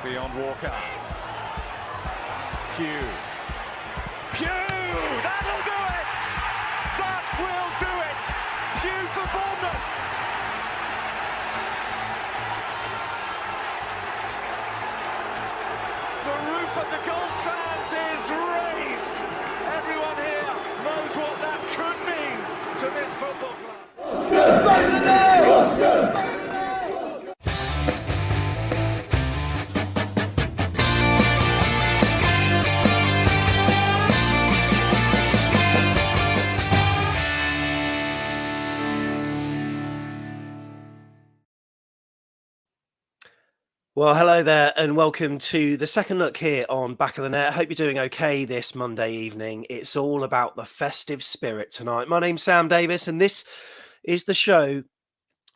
Murphy on Walker. Pugh. That'll do it! That will do it! Pugh for Bournemouth! The roof of the Gold Sands is raised! Everyone here knows what that could mean to this football club. Well, hello there and welcome to the second look here on Back of the Net. I hope you're doing okay this Monday evening. It's all about the festive spirit tonight. My name's Sam Davis and this is the show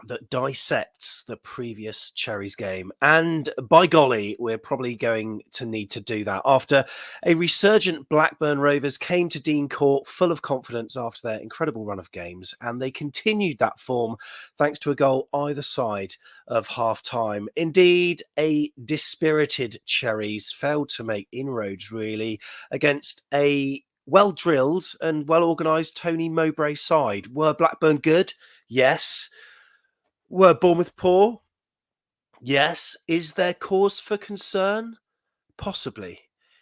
that dissects the previous Cherries game. And by golly, we're probably going to need to do that after a resurgent Blackburn Rovers came to Dean Court full of confidence after their incredible run of games. And they continued that form thanks to a goal either side of half-time. Indeed, a dispirited Cherries failed to make inroads really against a well-drilled and well-organised Tony Mowbray side. Were Blackburn good? Yes. Were Bournemouth poor? Yes. Is there cause for concern? Possibly.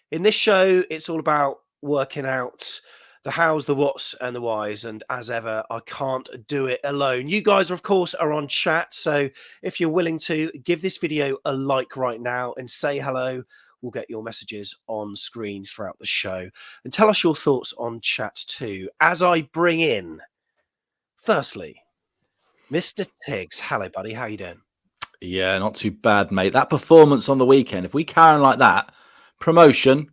In this show, it's all about working out the hows, the whats, and the whys. And as ever, I can't do it alone. You guys, of course, are on chat. So if you're willing to, give this video a like right now and say hello. We'll get your messages on screen throughout the show. And tell us your thoughts on chat too. As I bring in, firstly, Mr. Tiggs. Hello, buddy. How you doing? Yeah, not too bad, mate. That performance on the weekend, if we carry on like that, promotion,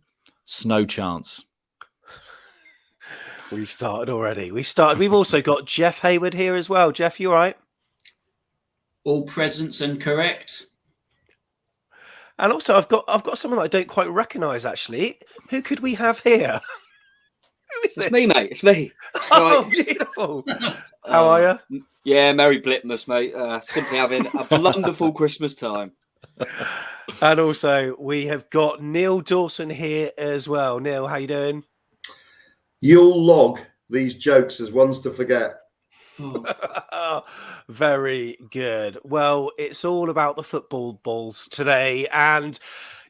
no chance. We've started already. We've also got Jeff Hayward here as well. Jeff, you all right? All present and correct. And also, I've got someone that I don't quite recognise, actually. Who could we have here? Who is this? It's me, mate. It's me. Oh, Right. beautiful. How are you? Yeah, Merry Blitmas, mate. Simply having a wonderful Christmas time. And also, we have got Neil Dawson here as well. Neil, how you doing? You'll log these jokes as ones to forget. Very good. Well, it's all about the football balls today. And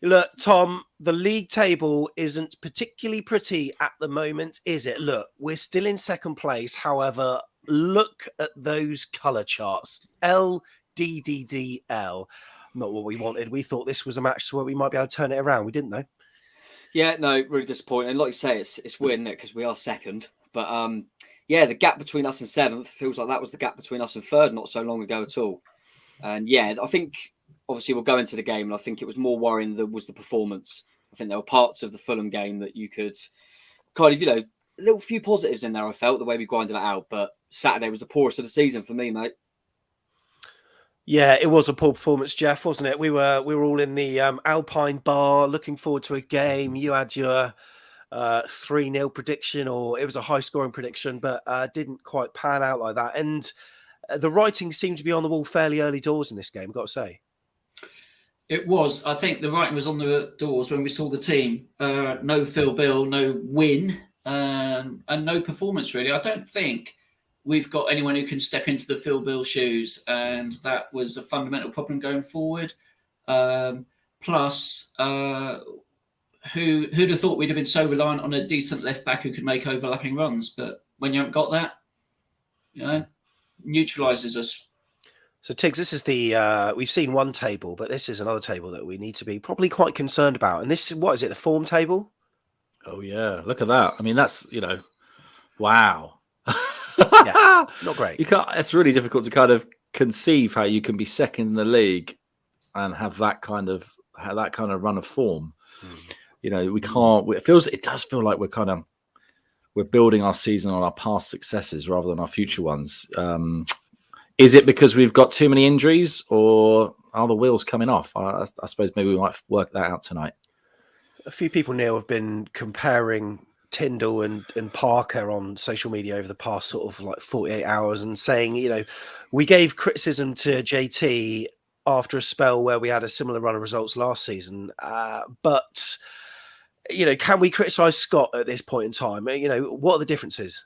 look, Tom, the league table isn't particularly pretty at the moment, is it? Look, we're still in second place. However, look at those colour charts. LDDDL. Not what we wanted. We thought this was a match where we might be able to turn it around. We didn't, though. Yeah, no, really disappointing. And like you say, it's weird, isn't it? Because we are second. But yeah, the gap between us and seventh feels like that was the gap between us and third not so long ago at all. And yeah, I think obviously we'll go into the game, and I think it was more worrying than was the performance. I think there were parts of the Fulham game that you could kind of, a little few positives in there, I felt, the way we grinded it out. But Saturday was the poorest of the season for me, mate. Yeah, it was a poor performance, Jeff, wasn't it? We were all in the Alpine bar looking forward to a game. You had your 3-0 prediction, or it was a high-scoring prediction, but didn't quite pan out like that. And the writing seemed to be on the wall fairly early doors in this game, got to say. It was. I think the writing was on the doors when we saw the team. No Phil Bill, no win, and no performance, really. I don't think we've got anyone who can step into the Phil Bill shoes, and that was a fundamental problem going forward. Plus, who'd have thought we'd have been so reliant on a decent left back who could make overlapping runs? But when you haven't got that, neutralises us. So, Tiggs, this is we've seen one table, but this is another table that we need to be probably quite concerned about. And this, what is it, the form table? Oh, yeah. Look at that. I mean, that's, wow. Yeah, not great. It's really difficult to kind of conceive how you can be second in the league and have that kind of run of form. We can't. It does feel like we're building our season on our past successes rather than our future ones. Is it because we've got too many injuries, or are the wheels coming off? I suppose maybe we might work that out tonight. A few people, Neil, have been comparing Tyndall and Parker on social media over the past sort of like 48 hours and saying, we gave criticism to JT after a spell where we had a similar run of results last season. But, can we criticise Scott at this point in time? What are the differences?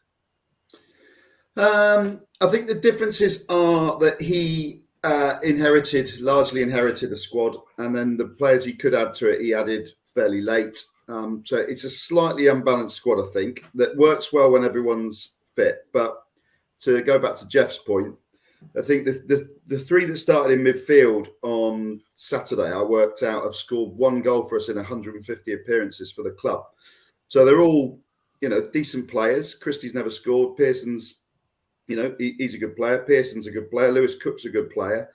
I think the differences are that he largely inherited a squad, and then the players he could add to it, he added fairly late. So it's a slightly unbalanced squad, I think, that works well when everyone's fit. But to go back to Jeff's point, I think the three that started in midfield on Saturday, I worked out, have scored 1 goal for us in 150 appearances for the club. So they're all, decent players. Christie's never scored. Pearson's, he's a good player. Pearson's a good player. Lewis Cook's a good player.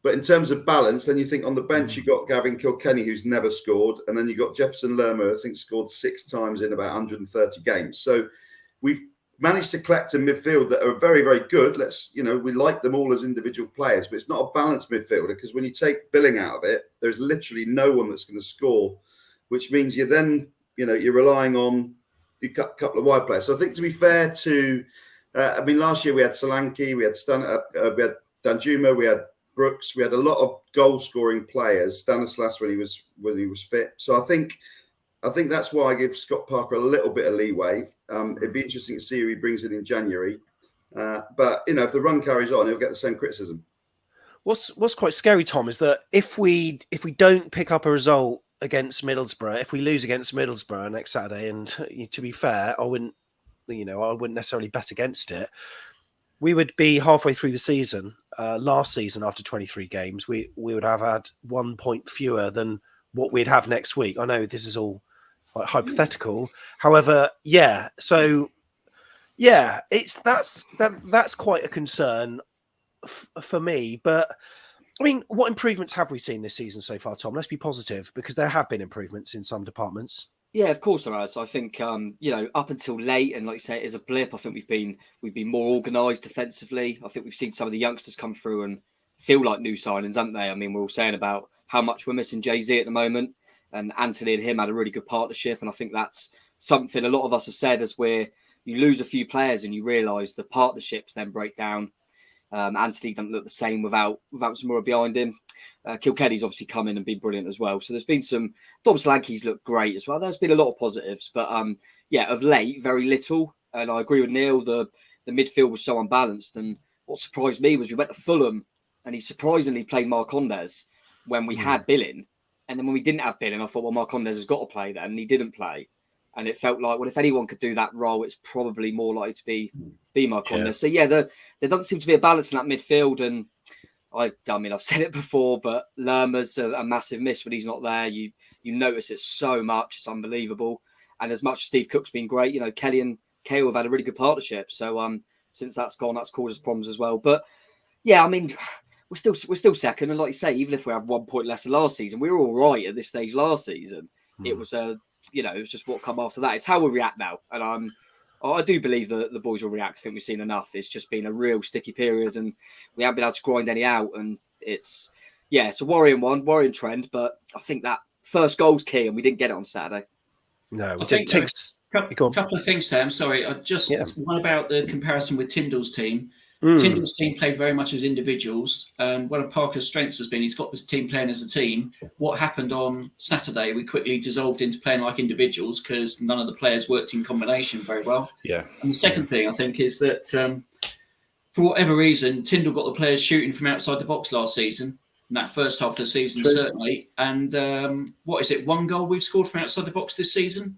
But in terms of balance, then you think on the bench, you've got Gavin Kilkenny, who's never scored. And then you've got Jefferson Lerma, who I think scored 6 times in about 130 games. So we've managed to collect a midfield that are very, very good. We like them all as individual players, but it's not a balanced midfielder, because when you take Billing out of it, there's literally no one that's going to score, which means you're then, you're relying on a couple of wide players. So I think, to be fair to, last year we had Solanke, we had Danjuma, we had Brooks, we had a lot of goal-scoring players. Stanislas when he was fit. So I think that's why I give Scott Parker a little bit of leeway. It'd be interesting to see who he brings in January. But if the run carries on, he'll get the same criticism. What's quite scary, Tom, is that if we don't pick up a result against Middlesbrough, if we lose against Middlesbrough next Saturday, and to be fair, I wouldn't necessarily bet against it. We would be halfway through the season. Last season, after 23 games, we would have had 1 point fewer than what we'd have next week. I know this is all quite hypothetical. However, that's quite a concern for me. But what improvements have we seen this season so far, Tom? Let's be positive, because there have been improvements in some departments. Yeah, of course there has. I think up until late, and like you say, it is a blip. I think we've been more organised defensively. I think we've seen some of the youngsters come through and feel like new signings, haven't they? We're all saying about how much we're missing Jay-Z at the moment, and Anthony and him had a really good partnership, and I think that's something a lot of us have said, as you lose a few players and you realise the partnerships then break down. Anthony doesn't look the same without Zamora behind him. Kilkenny's obviously come in and been brilliant as well. So there's been some. Dom Solanke's looked great as well. There's been a lot of positives, but of late, very little. And I agree with Neil. The midfield was so unbalanced. And what surprised me was we went to Fulham, and he surprisingly played Marcondes when we had Billing, and then when we didn't have Billing, I thought, well, Marcondes has got to play then, and he didn't play. And it felt like, well, if anyone could do that role, it's probably more likely to be Marcondes. Yeah. So there doesn't seem to be a balance in that midfield, and I've said it before, but Lerma's a massive miss when he's not there. You notice it so much; it's unbelievable. And as much as Steve Cook's been great, Kelly and Kale have had a really good partnership. So since that's gone, that's caused us problems as well. But yeah, we're still second, and like you say, even if we have 1 point less than last season, we were all right at this stage last season. It was it was just what come after that. It's how we react now, and I do believe that the boys will react. I think we've seen enough. It's just been a real sticky period, and we haven't been able to grind any out. And it's a worrying trend. But I think that first goal's key, and we didn't get it on Saturday. No, we did. A couple of things, Sam. Sorry, one about the comparison with Tyndall's team. Tyndall's team played very much as individuals. One of Parker's strengths has been he's got this team playing as a team. What happened on Saturday, we quickly dissolved into playing like individuals because none of the players worked in combination very well. Yeah. And the second thing, I think, is that for whatever reason, Tyndall got the players shooting from outside the box last season, in that first half of the season, certainly. And 1 goal we've scored from outside the box this season?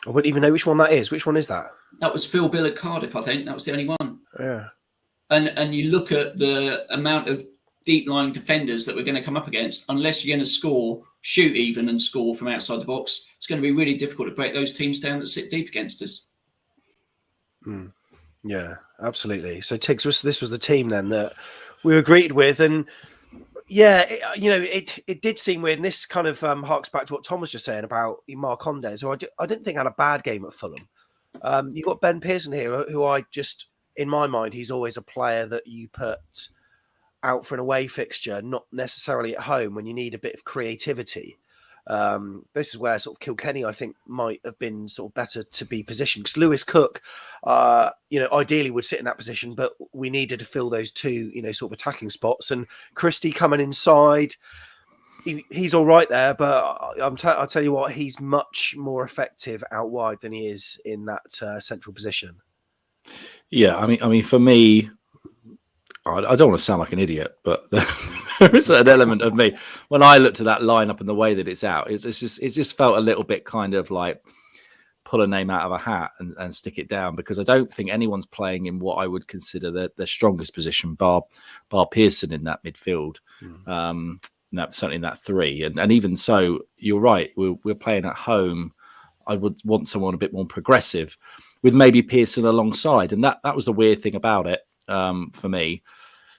I wouldn't even know which one that is. Which one is that? That was Phil Bill at Cardiff, I think. That was the only one. Yeah. And you look at the amount of deep-lying defenders that we're going to come up against, unless you're going to shoot even and score from outside the box, it's going to be really difficult to break those teams down that sit deep against us. Yeah, absolutely. So, Tiggs, this was the team then that we were greeted with, and it did seem weird. And this kind of harks back to what Tom was just saying about Marcondes, who I didn't think had a bad game at Fulham. You got Ben Pearson here, who in my mind, he's always a player that you put out for an away fixture, not necessarily at home when you need a bit of creativity. This is where sort of Kilkenny, I think, might have been sort of better to be positioned, because Lewis Cook, ideally would sit in that position, but we needed to fill those two, sort of attacking spots. And Christie coming inside, he's all right there, but I'll tell you what, he's much more effective out wide than he is in that central position. Yeah, I mean, for me, I don't want to sound like an idiot, but there is an element of me when I looked at that lineup and the way that it's out. It just felt a little bit kind of like pull a name out of a hat and stick it down, because I don't think anyone's playing in what I would consider the strongest position, bar Pearson in that midfield. Certainly in that three, and even so, you're right. We're playing at home. I would want someone a bit more progressive, with maybe Pearson alongside, and that was the weird thing about it. For me.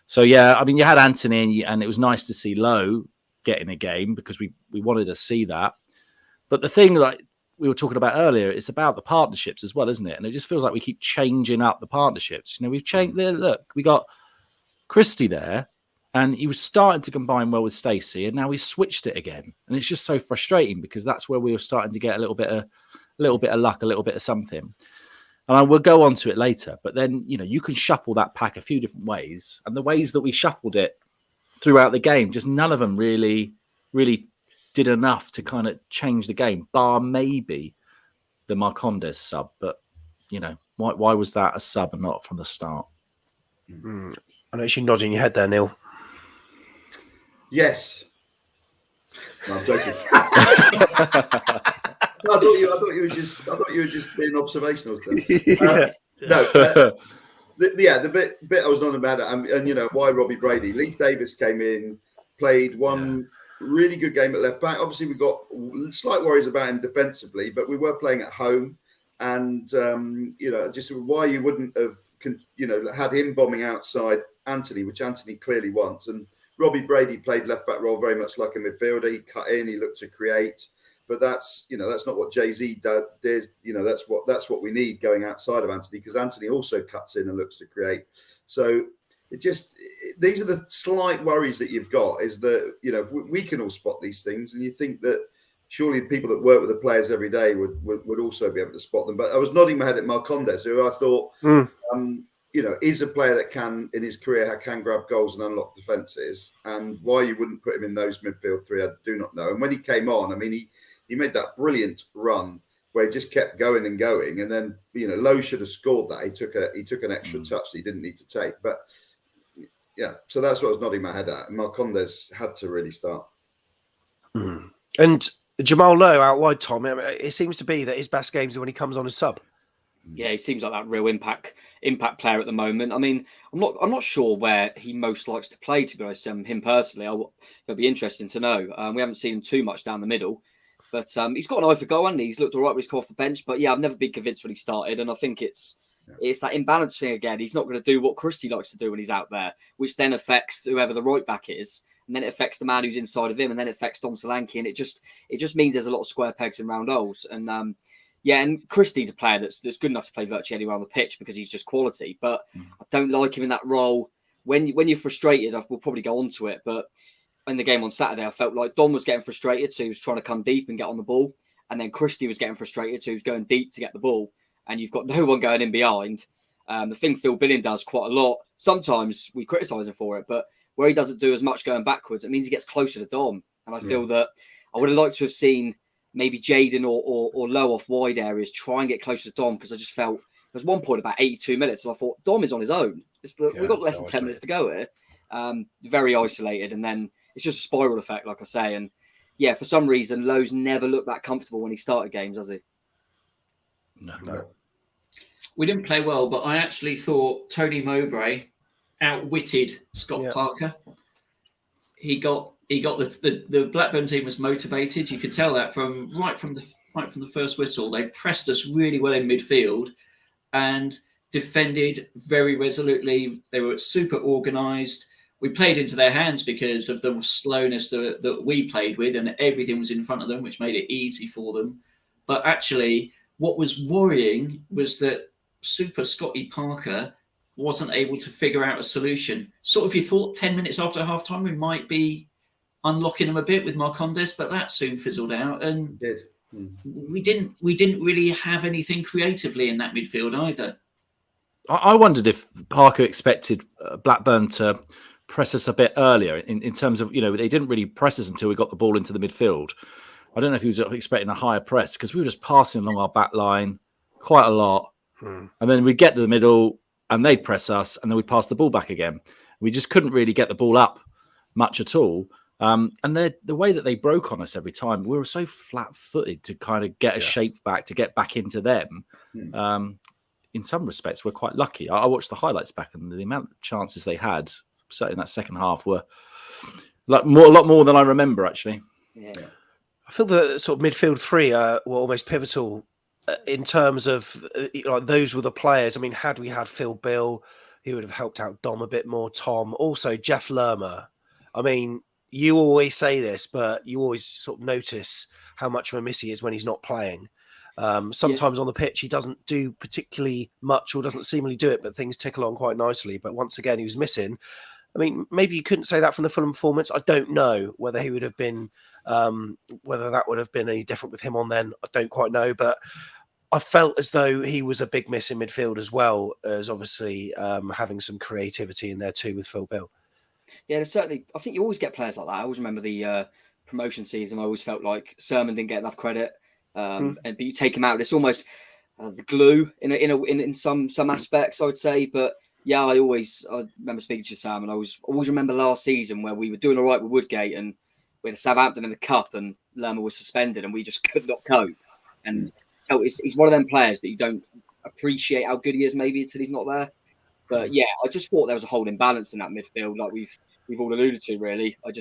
So yeah, I mean, you had Anthony and it was nice to see Lowe get in a game, because we wanted to see that. But the thing, like we were talking about earlier, it's about the partnerships as well, isn't it? And it just feels like we keep changing up the partnerships. We've changed there. Look, we got Christie there and he was starting to combine well with Stacey, and now we switched it again. And it's just so frustrating, because that's where we were starting to get a little bit of luck, a little bit of something. And I will go on to it later, but then, you can shuffle that pack a few different ways. And the ways that we shuffled it throughout the game, just none of them really did enough to kind of change the game, bar maybe the Marcondes sub. But, why was that a sub and not from the start? I know you're nodding your head there, Neil. Yes. No, I'm joking. I thought you were just being observational. The bit I was not about it, and why Robbie Brady. Leif Davis came in, played one really good game at left back. Obviously, we got slight worries about him defensively, but we were playing at home, and just why you wouldn't have had him bombing outside Anthony, which Anthony clearly wants, and Robbie Brady played left back role very much like a midfielder. He cut in, he looked to create. But that's not what Jay-Z does. That's what we need going outside of Anthony, because Anthony also cuts in and looks to create. So these are the slight worries that you've got, is that we can all spot these things, and you think that surely people that work with the players every day would also be able to spot them. But I was nodding my head at Marcondes, who I thought is a player that can in his career can grab goals and unlock defences. And why you wouldn't put him in those midfield three, I do not know. And when he came on, I mean, he made that brilliant run where he just kept going and going, and then Lowe should have scored that. He took an extra touch that he didn't need to take. But yeah, so that's what I was nodding my head at. Marcondes had to really start. And Jamal Lowe out wide, Tom. It seems to be that his best games are when he comes on as sub. Yeah, he seems like that real impact player at the moment. I mean, I'm not sure where he most likes to play, to be honest. Him personally, it'll be interesting to know. We haven't seen him too much down the middle. But he's got an eye for goal, and he's looked all right when he's come off the bench. But yeah, I've never been convinced when he started, and I think it's that imbalance thing again. He's not going to do what Christie likes to do when he's out there, which then affects whoever the right back is, and then it affects the man who's inside of him, and then it affects Dom Solanke, and it just means there's a lot of square pegs and round holes. And and Christie's a player that's good enough to play virtually anywhere on the pitch, because he's just quality. But I don't like him in that role. When you're frustrated, we'll probably go on to it, but in the game on Saturday, I felt like Dom was getting frustrated, so he was trying to come deep and get on the ball. And then Christie was getting frustrated, so he was going deep to get the ball. And you've got no one going in behind. The thing Phil Billing does quite a lot, sometimes we criticise him for it, but where he doesn't do as much going backwards, it means he gets closer to Dom. And I feel that I would have liked to have seen maybe Jaden or Lowe off wide areas try and get closer to Dom, because I just felt there was one point about 82 minutes, and I thought Dom is on his own. We've got less than 10 minutes to go here. Very isolated, and then it's just a spiral effect, like I say. And yeah, for some reason, Lowe's never looked that comfortable when he started games, has he? No. We didn't play well, but I actually thought Tony Mowbray outwitted Scott Parker. He got the Blackburn team was motivated. You could tell that from the first whistle. They pressed us really well in midfield and defended very resolutely. They were super organised. We played into their hands because of the slowness that we played with, and everything was in front of them, which made it easy for them. But actually, what was worrying was that Super Scotty Parker wasn't able to figure out a solution. Sort of, you thought 10 minutes after half-time we might be unlocking them a bit with Marcondes, but that soon fizzled out, and Did. we didn't really have anything creatively in that midfield either. I wondered if Parker expected Blackburn to press us a bit earlier in terms of, they didn't really press us until we got the ball into the midfield. I don't know if he was expecting a higher press because we were just passing along our back line quite a lot. And then we'd get to the middle and they'd press us and then we'd pass the ball back again. We just couldn't really get the ball up much at all. And the way that they broke on us every time, we were so flat-footed to kind of get a shape back, to get back into them. In some respects, we're quite lucky. I watched the highlights back and the amount of chances they had, certainly in that second half, were a lot more than I remember, actually. Yeah. I feel the sort of midfield three were almost pivotal in terms of those were the players. I mean, had we had Phil Bill, he would have helped out Dom a bit more. Tom, also Jeff Lerma. I mean, you always say this, but you always sort of notice how much of a miss he is when he's not playing. Sometimes on the pitch, he doesn't do particularly much or doesn't seemingly do it, but things tick along quite nicely. But once again, he was missing. I mean, maybe you couldn't say that from the Fulham performance. I don't know whether he would have been, whether that would have been any different with him on then. I don't quite know, but I felt as though he was a big miss in midfield as well as obviously having some creativity in there too with Phil Bill. Yeah, there's certainly. I think you always get players like that. I always remember the promotion season. I always felt like Sermon didn't get enough credit, but you take him out, it's almost the glue in some aspects, I would say. But yeah, I remember speaking to Sam, and I always remember last season where we were doing all right with Woodgate, and we had Southampton in the cup, and Lerma was suspended, and we just could not cope. And felt he's one of them players that you don't appreciate how good he is maybe until he's not there. But yeah, I just thought there was a whole imbalance in that midfield, like we've all alluded to. Really, I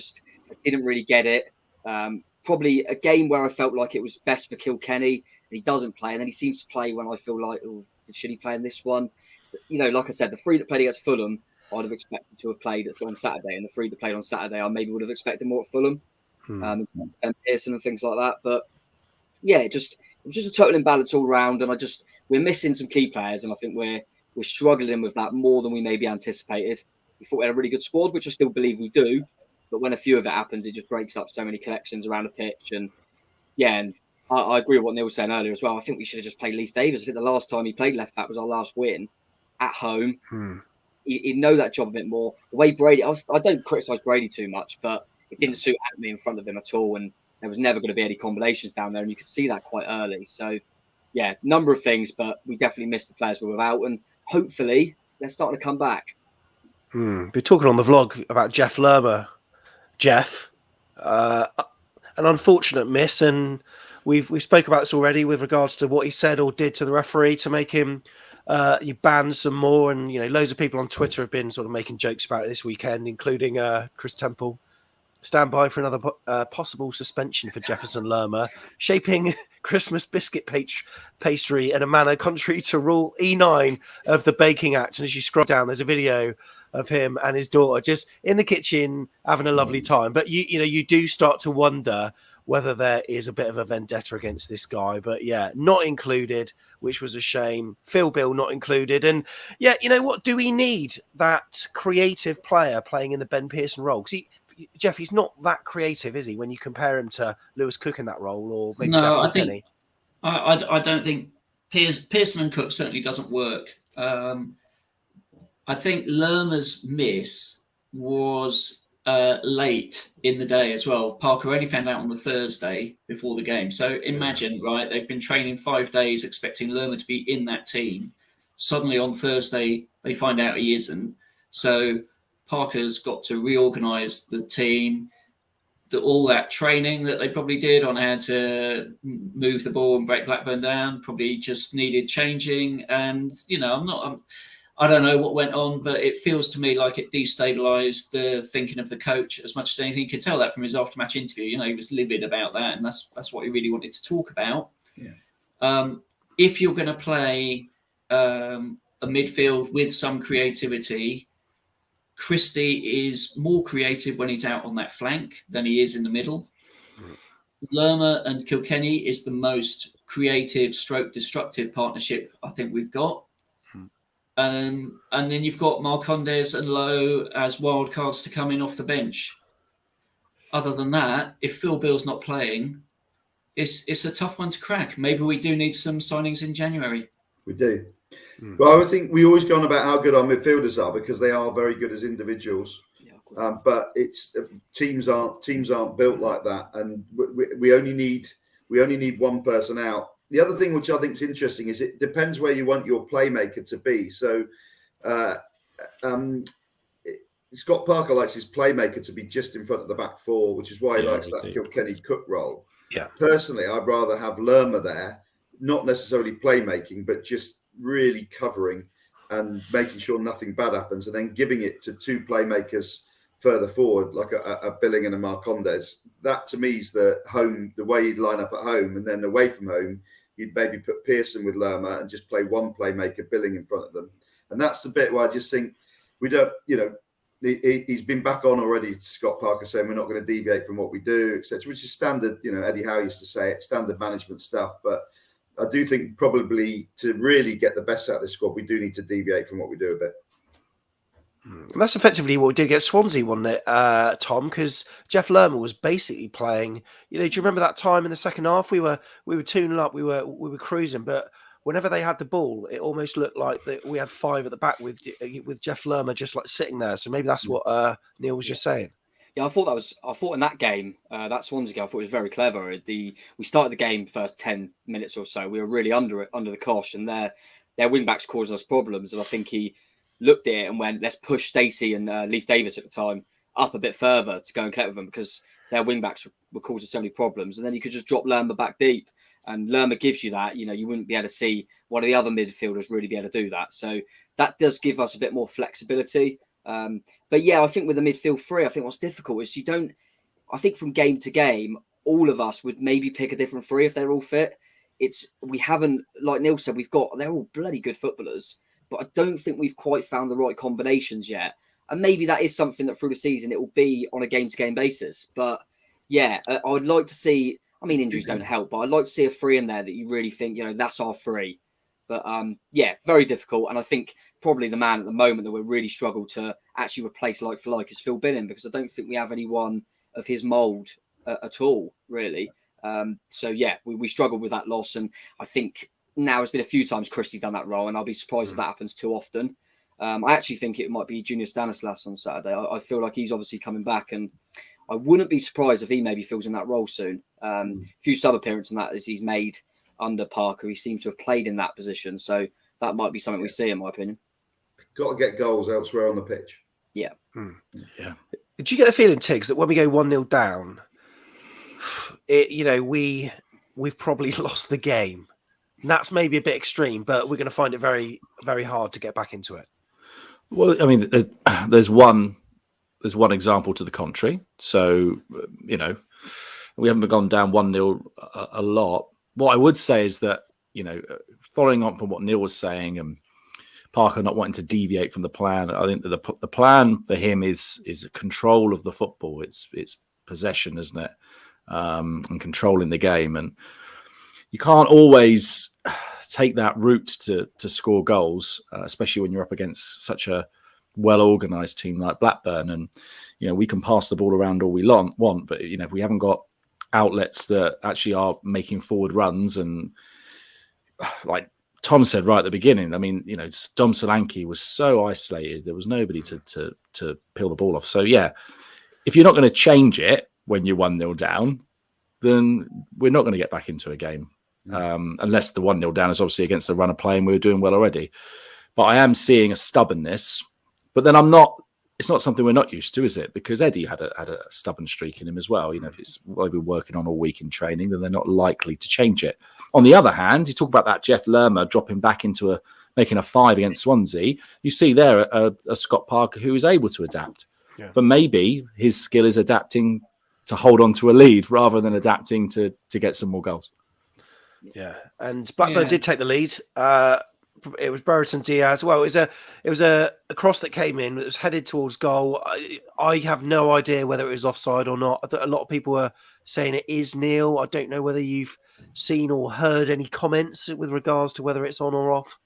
didn't really get it. Probably a game where I felt like it was best for Kilkenny, and he doesn't play, and then he seems to play when I feel like, should he play in this one? Like I said, the three that played against Fulham, I'd have expected to have played on Saturday, and the three that played on Saturday, I maybe would have expected more at Fulham, and Pearson and things like that. But yeah, it was just a total imbalance all round, and we're missing some key players, and I think we're struggling with that more than we maybe anticipated. We thought we had a really good squad, which I still believe we do, but when a few of it happens, it just breaks up so many connections around the pitch. And yeah, and I agree with what Neil was saying earlier as well. I think we should have just played Leif Davis. I think the last time he played left back was our last win at home. He'd know that job a bit more. The way Brady, I don't criticise Brady too much, but it didn't suit me in front of him at all, and there was never going to be any combinations down there, and you could see that quite early. So yeah, number of things, but we definitely missed the players we were without, and hopefully they're starting to come back. We're talking on the vlog about Jeff Lerma. Jeff, an unfortunate miss, and we've spoke about this already with regards to what he said or did to the referee to make him you ban some more. And loads of people on Twitter have been sort of making jokes about it this weekend, including Chris Temple. Stand by for another possible suspension for Jefferson Lerma, shaping Christmas biscuit pastry in a manner contrary to Rule E9 of the Baking Act. And as you scroll down, there's a video of him and his daughter just in the kitchen having a lovely time. But you do start to wonder whether there is a bit of a vendetta against this guy. But yeah, not included, which was a shame. Phil Bill not included. And yeah, you know what? Do we need that creative player playing in the Ben Pearson role? Because Jeff, he's not that creative, is he? When you compare him to Lewis Cook in that role, or maybe no, I don't think Pearson and Cook certainly doesn't work. I think Lerma's miss was late in the day as well. Parker only found out on the Thursday before the game. So imagine, right? They've been training 5 days expecting Lerma to be in that team. Suddenly on Thursday, they find out he isn't. So Parker's got to reorganise the team, all that training that they probably did on how to move the ball and break Blackburn down probably just needed changing. And, I don't know what went on, but it feels to me like it destabilised the thinking of the coach as much as anything. You could tell that from his after-match interview. He was livid about that, and that's what he really wanted to talk about. Yeah. If you're going to play a midfield with some creativity, Christie is more creative when he's out on that flank than he is in the middle. Lerma and Kilkenny is the most creative / destructive partnership I think we've got. And then you've got Marcondes and Lowe as wild cards to come in off the bench. other than that, if Phil Bill's not playing, it's a tough one to crack. Maybe we do need some signings in January. We do. But I would think we always go on about how good our midfielders are because they are very good as individuals. But it's teams aren't built like that, and we only need one person out. The other thing which I think is interesting is it depends where you want your playmaker to be. So Scott Parker likes his playmaker to be just in front of the back four, which is why he likes that Kilkenny Cook role. Yeah. Personally, I'd rather have Lerma there, not necessarily playmaking, but just really covering and making sure nothing bad happens, and then giving it to two playmakers further forward, like a Billing and a Marcondes. That to me is the way you'd line up at home, and then away from home, you'd maybe put Pearson with Lerma and just play one playmaker, Billing, in front of them. And that's the bit where I just think we don't, he's been back on already, Scott Parker, saying we're not going to deviate from what we do, etc., which is standard, Eddie Howe used to say it, standard management stuff. But I do think probably to really get the best out of this squad, we do need to deviate from what we do a bit. And that's effectively what we did against Swansea, wasn't it, Tom? Because Jeff Lerma was basically playing. Do you remember that time in the second half? We were 2-0 up, we were cruising, but whenever they had the ball, it almost looked like that we had five at the back with Jeff Lerma just like sitting there. So maybe that's what Neil was just saying. Yeah, I thought in that game, that Swansea game, I thought it was very clever. We started the game first 10 minutes or so. We were really under the cosh, and their wing backs causing us problems. And I think he looked at it and went, let's push Stacey and Leif Davis at the time up a bit further to go and collect with them, because their wing backs were causing so many problems. And then you could just drop Lerma back deep, and Lerma gives you that. You wouldn't be able to see one of the other midfielders really be able to do that. So that does give us a bit more flexibility. But yeah, I think with the midfield three, I think what's difficult is I think from game to game, all of us would maybe pick a different three if they're all fit. We haven't, like Neil said, they're all bloody good footballers, but I don't think we've quite found the right combinations yet. And maybe that is something that through the season, it will be on a game to game basis. But yeah, I would like to see, injuries don't help, but I'd like to see a three in there that you really think, that's our three. But yeah, very difficult. And I think probably the man at the moment that we really struggle to actually replace like for like is Phil Billing, because I don't think we have anyone of his mould at all, really. So yeah, we struggled with that loss. And I think now it's been a few times Christie's done that role, and I'll be surprised if that happens too often. I actually think it might be Junior Stanislas on Saturday. I feel like he's obviously coming back, and I wouldn't be surprised if he maybe fills in that role soon. A few sub appearances and that as he's made under Parker. He seems to have played in that position, so that might be something we see, in my opinion. Got to get goals elsewhere on the pitch. Yeah. Yeah. Did you get the feeling, Tiggs, that when we go 1-0 down, we've probably lost the game? And that's maybe a bit extreme, but we're going to find it very, very hard to get back into it. Well, there's one example to the contrary. So, we haven't gone down 1-0 a lot. What I would say is that, following on from what Neil was saying and Parker not wanting to deviate from the plan, I think that the plan for him is control of the football. It's possession, isn't it? And controlling the game. And you can't always take that route to score goals, especially when you're up against such a well-organised team like Blackburn. And, we can pass the ball around all we want, but, if we haven't got outlets that actually are making forward runs, and like Tom said right at the beginning, Dom Solanke was so isolated. There was nobody to peel the ball off. So, yeah, if you're not going to change it when you're 1-0 down, then we're not going to get back into a game. Unless the 1-0 down is obviously against a run of play and we were doing well already. But I am seeing a stubbornness. But then it's not something we're not used to, is it? Because Eddie had a stubborn streak in him as well. If it's what they've been working on all week in training, then they're not likely to change it. On the other hand, you talk about that Jeff Lerma dropping back into making a 5 against Swansea. You see there a Scott Parker who is able to adapt. Yeah. But maybe his skill is adapting to hold on to a lead rather than adapting to get some more goals. Yeah, and Blackburn did take the lead. It was Brereton Diaz. Well, it was a cross that came in. It was headed towards goal. I have no idea whether it was offside or not. A lot of people were saying it is, Neil. I don't know whether you've seen or heard any comments with regards to whether it's on or off.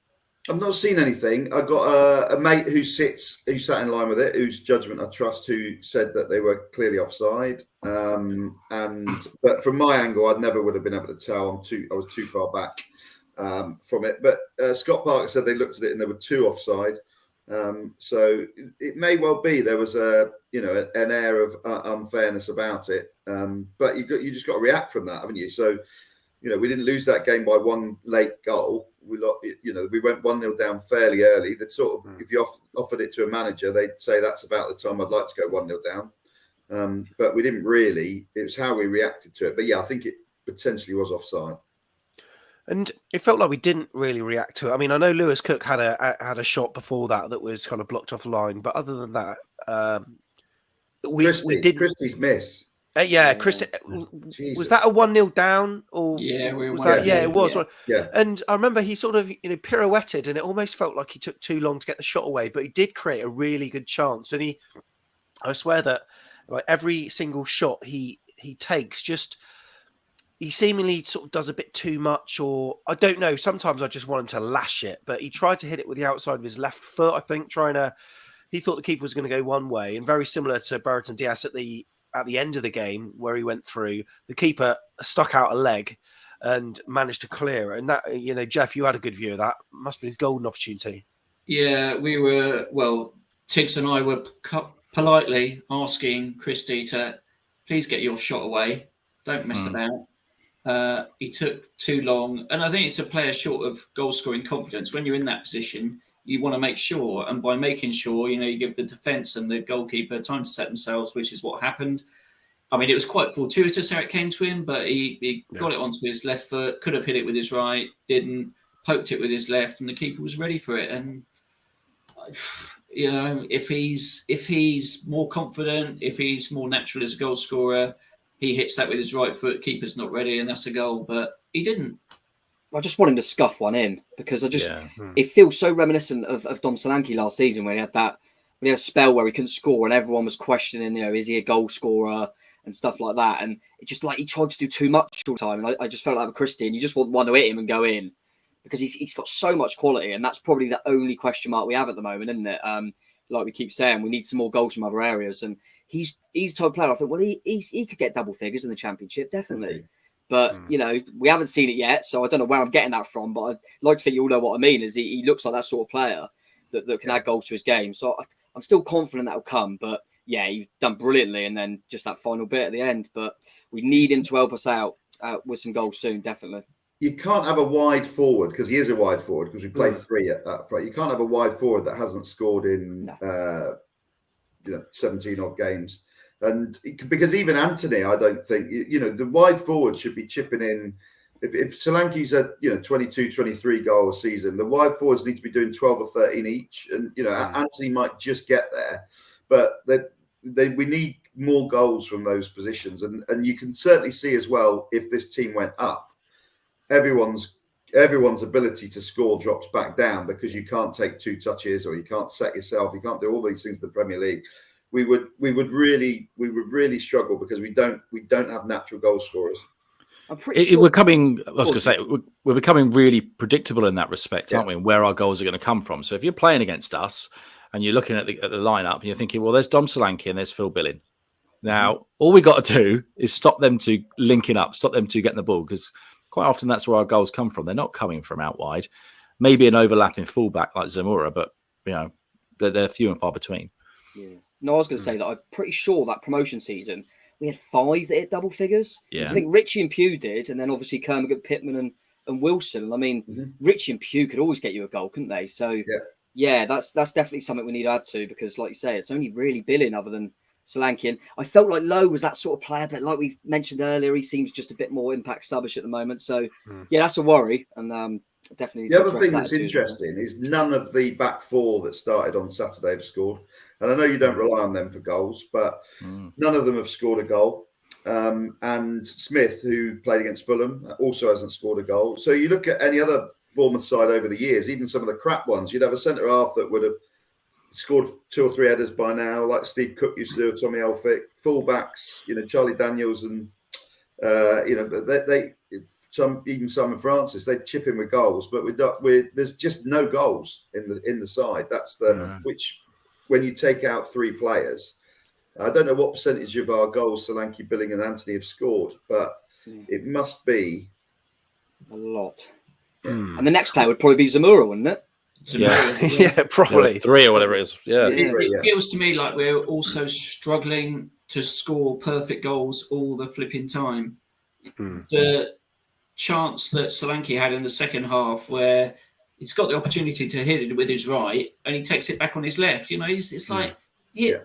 I've not seen anything. I got a mate who sat in line with it, whose judgment I trust, who said that they were clearly offside. But from my angle, I never would have been able to tell. I was too far back from it. But Scott Parker said they looked at it and there were 2 offside. So it may well be there was an air of unfairness about it. But you just got to react from that, haven't you? So we didn't lose that game by 1 late goal. We went 1-0 down fairly early. That sort of, if you offered it to a manager, they'd say that's about the time I'd like to go 1-0 down. But we didn't really. It was how we reacted to it. But yeah, I think it potentially was offside. And it felt like we didn't really react to it. I mean, I know Lewis Cook had a shot before that was kind of blocked off the line, but other than that, we did. Christie's miss. Chris, was that a 1-0 down or was that? Yeah, it was. Yeah. And I remember he sort of pirouetted, and it almost felt like he took too long to get the shot away, but he did create a really good chance. And I swear that like every single shot he takes, he seemingly sort of does a bit too much, or I don't know. Sometimes I just want him to lash it, but he tried to hit it with the outside of his left foot. I think he thought the keeper was going to go one way, and very similar to Brereton Diaz at the end of the game where he went through, the keeper stuck out a leg and managed to clear it. And that, Jeff, you had a good view of that. Must be a golden opportunity. Yeah, Tiggs and I were politely asking Christie to please get your shot away. Don't mess about. He took too long. And I think it's a player short of goal scoring confidence. When you're in that position, you want to make sure, and by making sure, you give the defence and the goalkeeper time to set themselves, which is what happened. I mean, it was quite fortuitous how it came to him, but he got it onto his left foot, could have hit it with his right, didn't, poked it with his left, and the keeper was ready for it. And if he's more confident, if he's more natural as a goal scorer, he hits that with his right foot, keeper's not ready, and that's a goal. But he didn't. I just want him to scuff one in because it feels so reminiscent of Dom Solanke last season when he had a spell where he couldn't score and everyone was questioning, is he a goal scorer and stuff like that. And it just like he tried to do too much all the time. And I just felt like with Christie, and you just want one to hit him and go in because he's got so much quality. And that's probably the only question mark we have at the moment, isn't it? Like we keep saying, we need some more goals from other areas. And he's the type of player I think, well, he could get double figures in the Championship, definitely. But, we haven't seen it yet, so I don't know where I'm getting that from. But I'd like to think you all know what I mean, is he looks like that sort of player that can add goals to his game. So I'm still confident that will come. But, yeah, he's done brilliantly, and then just that final bit at the end. But we need him to help us out with some goals soon, definitely. You can't have a wide forward, because he is a wide forward, because we play 3 at that front. You can't have a wide forward that hasn't scored in 17-odd games. And because even Anthony, I don't think, the wide forward should be chipping in. If Solanke's at, 22, 23 goal a season, the wide forwards need to be doing 12 or 13 each. And, Anthony might just get there, but we need more goals from those positions. And you can certainly see as well, if this team went up, everyone's ability to score drops back down because you can't take 2 touches or you can't set yourself. You can't do all these things in the Premier League. We would really struggle because we don't have natural goal scorers. We're becoming really predictable in that respect, aren't we? And where our goals are going to come from. So if you're playing against us and you're looking at the lineup and you're thinking, well, there's Dom Solanke and there's Phil Billing. Now, all we got to do is stop them to linking up, stop them to getting the ball, because quite often that's where our goals come from. They're not coming from out wide. Maybe an overlapping fullback like Zamora, but they're few and far between. Yeah. No, I was going to say that I'm pretty sure that promotion season we had 5 that hit double figures. Yeah. I think Richie and Pugh did, and then obviously Kermit, Pittman, and Wilson. And I mean, Richie and Pugh could always get you a goal, couldn't they? So yeah, that's definitely something we need to add to because, like you say, it's only really Billing other than Solanke. And I felt like Lowe was that sort of player, but like we mentioned earlier, he seems just a bit more impact subbish at the moment. So yeah, that's a worry, and definitely. The other thing that's interesting is none of the back 4 that started on Saturday have scored. And I know you don't rely on them for goals, but none of them have scored a goal. And Smith, who played against Fulham, also hasn't scored a goal. So you look at any other Bournemouth side over the years, even some of the crap ones, you'd have a centre-half that would have scored 2 or 3 headers by now, like Steve Cook used to do, Tommy Elphick. Full-backs, Charlie Daniels and Even Simon Francis, they chip in with goals, but there's just no goals in the side. That's which when you take out 3 players, I don't know what percentage of our goals Solanke, Billing, and Anthony have scored, but it must be a lot. And the next player would probably be Zamora, wouldn't it? Yeah, probably 3 or whatever it is. Yeah, it feels to me like we're also struggling to score perfect goals all the flipping time. The chance that Solanke had in the second half, where he's got the opportunity to hit it with his right, and he takes it back on his left. It's like,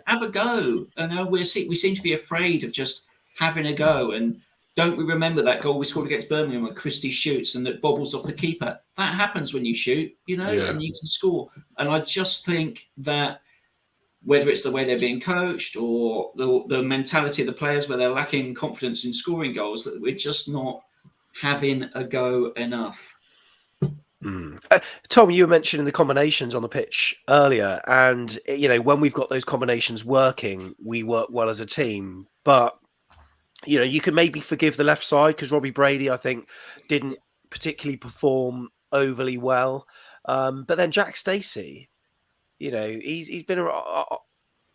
have a go. And we seem to be afraid of just having a go. And don't we remember that goal we scored against Birmingham when Christie shoots and that bobbles off the keeper? That happens when you shoot, and you can score. And I just think that whether it's the way they're being coached or the mentality of the players where they're lacking confidence in scoring goals, that we're just not having a go enough. Tom, you were mentioning the combinations on the pitch earlier, and when we've got those combinations working, we work well as a team. But you could maybe forgive the left side because Robbie Brady, I think, didn't particularly perform overly well. But then Jack Stacey, he's been.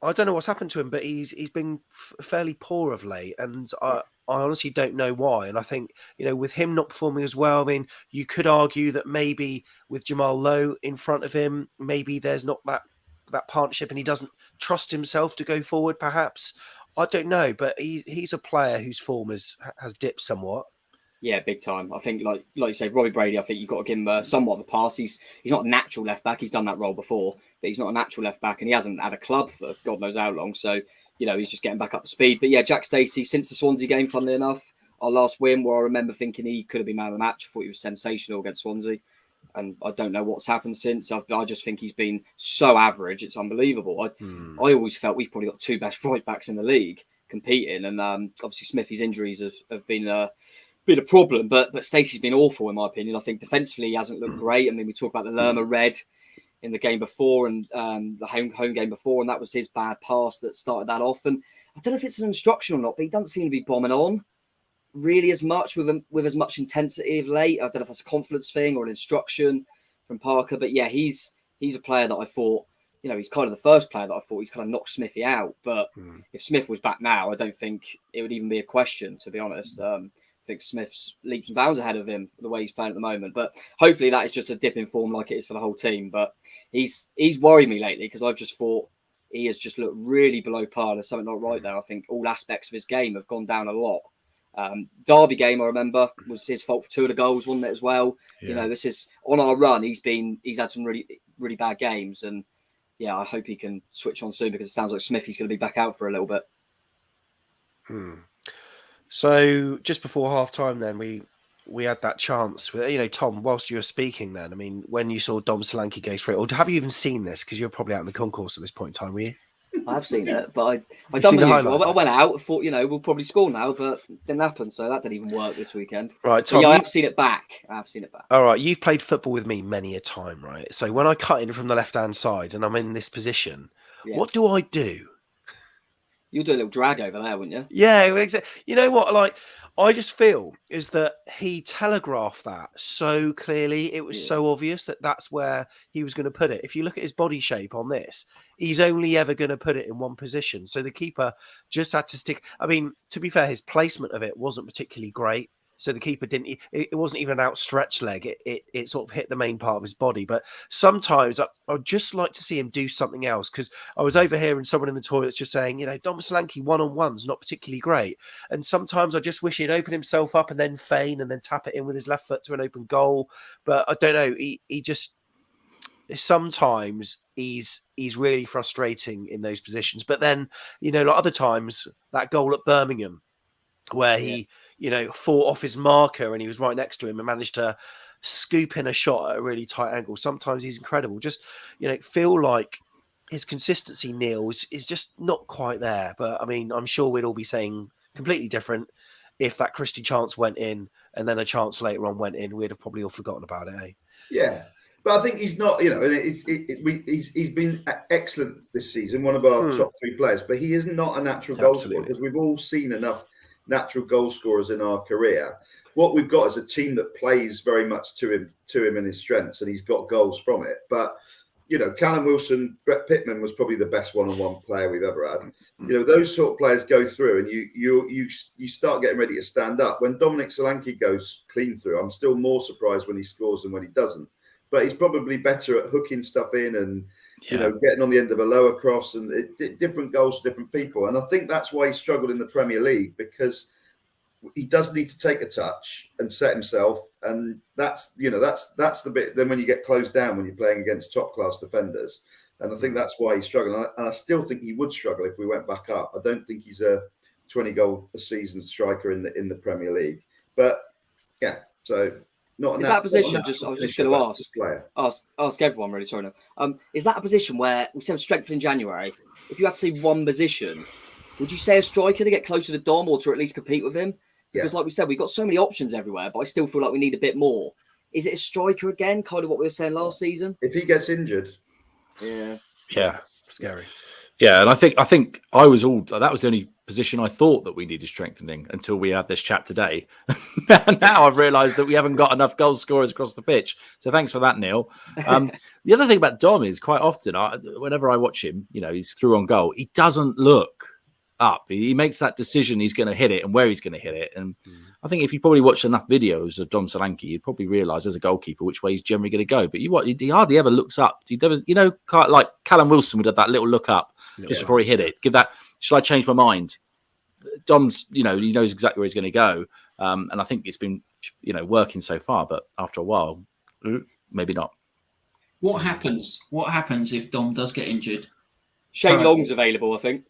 I don't know what's happened to him, but he's been fairly poor of late, and I honestly don't know why. And I think with him not performing as well, I mean, you could argue that maybe with Jamal Lowe in front of him, maybe there's not that partnership, and he doesn't trust himself to go forward. Perhaps. I don't know, but he's a player whose form has dipped somewhat. Yeah, big time. I think, like you say, Robbie Brady, I think you've got to give him somewhat of a pass. He's not a natural left back. He's done that role before, but he's not a natural left back, and he hasn't had a club for God knows how long. So, he's just getting back up to speed. But yeah, Jack Stacey, since the Swansea game, funnily enough, our last win, where I remember thinking he could have been man of the match. I thought he was sensational against Swansea. And I don't know what's happened since. I just think he's been so average. It's unbelievable. I always felt we've probably got 2 best right backs in the league competing. And obviously Smithy's injuries have been a problem. But Stacey's been awful, in my opinion. I think defensively he hasn't looked great. I mean, we talk about the Lerma red in the game before and the home game before. And that was his bad pass that started that off. And I don't know if it's an instruction or not, but he doesn't seem to be bombing on really as much with as much intensity of late. I don't know if that's a confidence thing or an instruction from Parker, but yeah, he's a player that I thought, he's kind of the first player that I thought he's kind of knocked Smithy out. But if Smith was back now, I don't think it would even be a question, to be honest. I think Smith's leaps and bounds ahead of him the way he's playing at the moment. But hopefully that is just a dip in form like it is for the whole team. But he's worried me lately because I've just thought he has just looked really below par. There's something not right there. I think all aspects of his game have gone down a lot. Derby game, I remember, was his fault for 2 of the goals, wasn't it, as well? Yeah. This is on our run. He's had some really, really bad games, and yeah, I hope he can switch on soon because it sounds like Smithy's going to be back out for a little bit. So just before half time, then we had that chance. Tom, whilst you were speaking, then I mean, when you saw Dom Solanke go through it, or have you even seen this? Because you're probably out in the concourse at this point in time, were you? I have seen it, but I done the usual. I went out, thought, we'll probably score now, but it didn't happen. So that didn't even work this weekend. Right, Tom. Yeah, I have seen it back. All right, you've played football with me many a time, right? So when I cut in from the left-hand side and I'm in this position, what do I do? You'll do a little drag over there, wouldn't you? Yeah, exactly. You know what? I just feel is that he telegraphed that so clearly. It was so obvious that that's where he was going to put it. If you look at his body shape on this, he's only ever going to put it in one position. So the keeper just had to stick. I mean, to be fair, his placement of it wasn't particularly great. So the keeper didn't. It wasn't even an outstretched leg. It sort of hit the main part of his body. But sometimes I'd just like to see him do something else, because I was over here and someone in the toilets just saying, Dom Solanke 1-on-1's not particularly great. And sometimes I just wish he'd open himself up and then feign and then tap it in with his left foot to an open goal. But I don't know. He just sometimes he's really frustrating in those positions. But then like other times, that goal at Birmingham where he fought off his marker and he was right next to him and managed to scoop in a shot at a really tight angle. Sometimes he's incredible. Just, feel like his consistency, Neil, is just not quite there. But I mean, I'm sure we'd all be saying completely different if that Christie chance went in and then a chance later on went in. We'd have probably all forgotten about it, eh? Yeah. But I think he's not, he's been excellent this season, one of our top 3 players, but he is not a natural goal scorer, because we've all seen enough natural goal scorers in our career. What we've got is a team that plays very much to him and his strengths, and he's got goals from it. But Callum Wilson, Brett Pittman was probably the best one-on-one player we've ever had. Those sort of players go through, and you start getting ready to stand up. When Dominic Solanke goes clean through, I'm still more surprised when he scores than when he doesn't. But he's probably better at hooking stuff in and getting on the end of a lower cross, and different goals to different people. And I think that's why he struggled in the Premier League, because he does need to take a touch and set himself, and that's the bit. Then when you get closed down when you're playing against top class defenders, and I think that's why he's struggling. And I still think he would struggle if we went back up. I don't think he's a 20 goal a season striker in the Premier League. But yeah, so not is that position. I was just going to ask everyone really. Sorry, no. Is that a position where we said strength in January? If you had to say one position, would you say a striker to get closer to Dom or to at least compete with him? Because like we said, we've got so many options everywhere, but I still feel like we need a bit more. Is it a striker again? Kind of what we were saying last season? If he gets injured. Yeah. Scary. Yeah, and I think that was the only position I thought that we needed strengthening until we had this chat today. Now I've realised that we haven't got enough goal scorers across the pitch. So thanks for that, Neil. The other thing about Dom is quite often, whenever I watch him, he's through on goal, he doesn't look up. He makes that decision he's going to hit it and where he's going to hit it. And I think if you probably watch enough videos of Dom Solanke, you'd probably realise as a goalkeeper which way he's generally going to go. But he hardly ever looks up. He never, like Callum Wilson would have that little look up just before he hit it. Give that. Should I change my mind? Dom's, he knows exactly where he's going to go. And I think it's been, working so far. But after a while, maybe not. What happens? What happens if Dom does get injured? Shane Long's available, I think.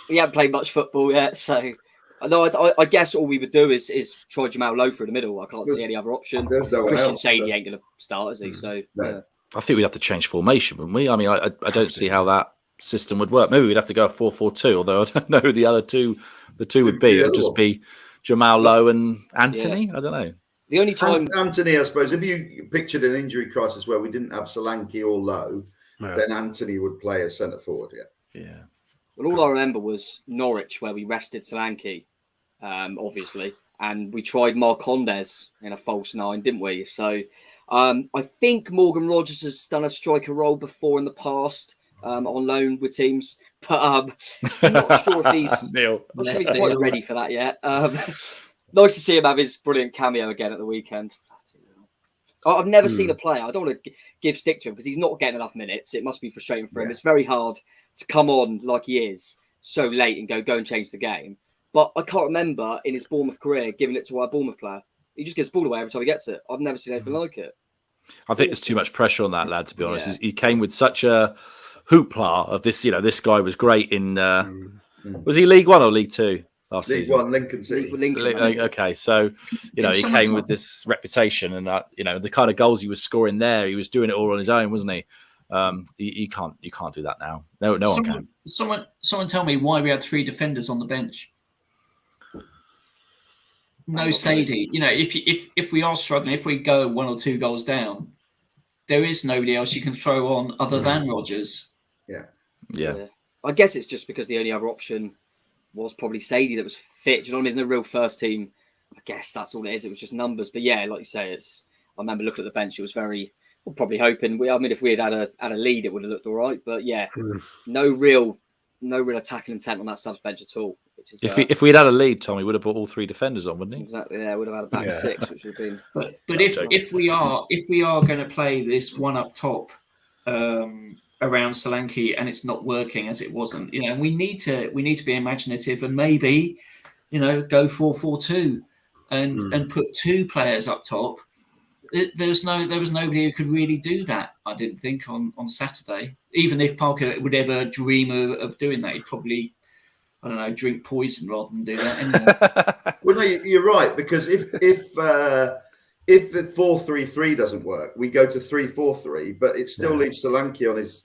He hasn't played much football yet, so I guess all we would do is try Jamal Lowe through the middle. I can't see any other option. Christian Sadie ain't going to start, is he? So I think we'd have to change formation, wouldn't we? I mean, I don't see how that system would work. Maybe we'd have to go 4-4-2, although I don't know who the two would be. It would just be Jamal Lowe and Anthony. I don't know. The only time Anthony, I suppose, if you pictured an injury crisis where we didn't have Solanke or Lowe, then Anthony would play as centre forward. Yeah. Well, all I remember was Norwich, where we rested Solanke, obviously, and we tried Marcondes in a false nine, didn't we? So I think Morgan Rogers has done a striker role before in the past on loan with teams, but I'm not sure if he's quite ready for that yet. Nice to see him have his brilliant cameo again at the weekend. I've never seen a player. I don't want to give stick to him because he's not getting enough minutes. It must be frustrating for him. It's very hard to come on like he is so late and go and change the game. But I can't remember in his Bournemouth career giving it to our Bournemouth player. He just gets ball away every time he gets it. I've never seen anything like it. I think there's too much pressure on that lad, to be honest. Yeah. He came with such a hoopla of this. This guy was great in. Was he League One or League Two last season? League One, Lincoln City. Okay, so he came with this reputation, and the kind of goals he was scoring there, he was doing it all on his own, wasn't he? You can't do that now. No one can. Someone tell me why we had 3 defenders on the bench. No Sadie. If we are struggling, if we go 1 or 2 goals down, there is nobody else you can throw on other than Rodgers. Yeah. I guess it's just because the only other option was probably Sadie that was fit. Do you know what I mean? The real first team, I guess that's all it is. It was just numbers. But yeah, like you say, I remember looking at the bench. It was very. We're probably hoping. If we had had a lead, it would have looked all right. But yeah, no real attacking intent on that subs bench at all. Which is, if we'd had a lead, Tommy would have put all 3 defenders on, wouldn't he? Exactly. Yeah, would have had a back 6, which would have been. But if we are going to play this one up top around Solanke and it's not working as it wasn't, we need to be imaginative and maybe go 4-4-2 and put 2 players up top. There was nobody who could really do that, I didn't think, on Saturday. Even if Parker would ever dream of doing that, he'd probably, I don't know, drink poison rather than do that anyway. Well, no, you're right, because if the 4-3-3 doesn't work, we go to 3-4-3, but it still leaves Solanke on his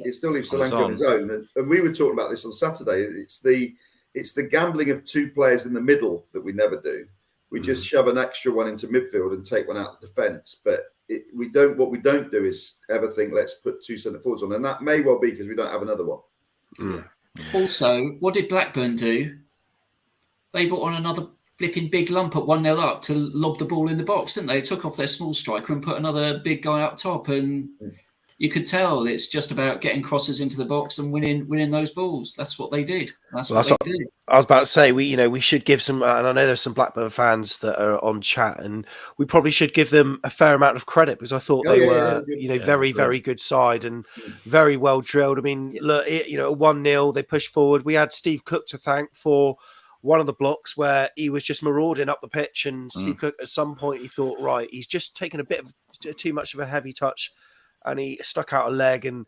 own. And we were talking about this on Saturday. It's the gambling of 2 players in the middle that we never do. We just shove an extra one into midfield and take one out of defence. But what we don't do is ever think, let's put 2 centre forwards on. And that may well be because we don't have another one. Also, what did Blackburn do? they brought on another flipping big lump at 1-0 up to lob the ball in the box, didn't they? Took off their small striker and put another big guy up top, and you could tell it's just about getting crosses into the box and winning those balls. That's what they did. That's what they did. I was about to say, we should give some, and I know there's some Blackburn fans that are on chat, and we probably should give them a fair amount of credit, because I thought they were, very, very good side and very well drilled. I mean, look, 1-0, they pushed forward. We had Steve Cook to thank for one of the blocks where he was just marauding up the pitch, and Steve Cook at some point he thought, right, he's just taken a bit of too much of a heavy touch, and he stuck out a leg. And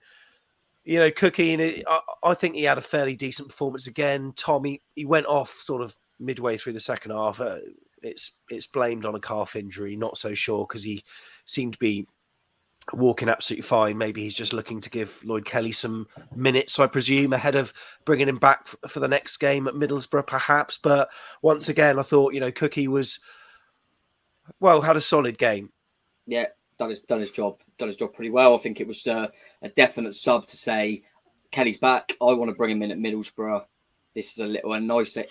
Cookie, I think he had a fairly decent performance again. Tom, he went off sort of midway through the second half. It's blamed on a calf injury, not so sure, because he seemed to be walking absolutely fine. Maybe he's just looking to give Lloyd Kelly some minutes, I presume, ahead of bringing him back for the next game at Middlesbrough, perhaps. But once again, I thought, Cookie had a solid game. Yeah, done his job pretty well. I think it was a definite sub to say, Kelly's back. I want to bring him in at Middlesbrough. This is a nicer,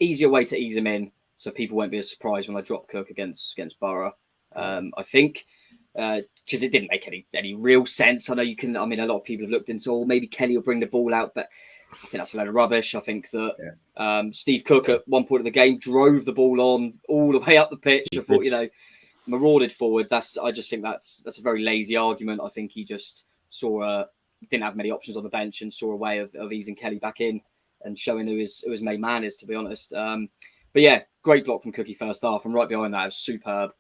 easier way to ease him in, so people won't be as surprised when I drop Cook against Borough. I think. Because it didn't make any real sense. I know a lot of people have looked into, maybe Kelly will bring the ball out, but I think that's a load of rubbish. I think that Steve Cook at one point of the game drove the ball on all the way up the pitch. I thought, marauded forward. I just think that's a very lazy argument. I think he just didn't have many options on the bench and saw a way of easing Kelly back in and showing who his main man is, to be honest. But yeah, great block from Cookie first half, and right behind that, it was superb.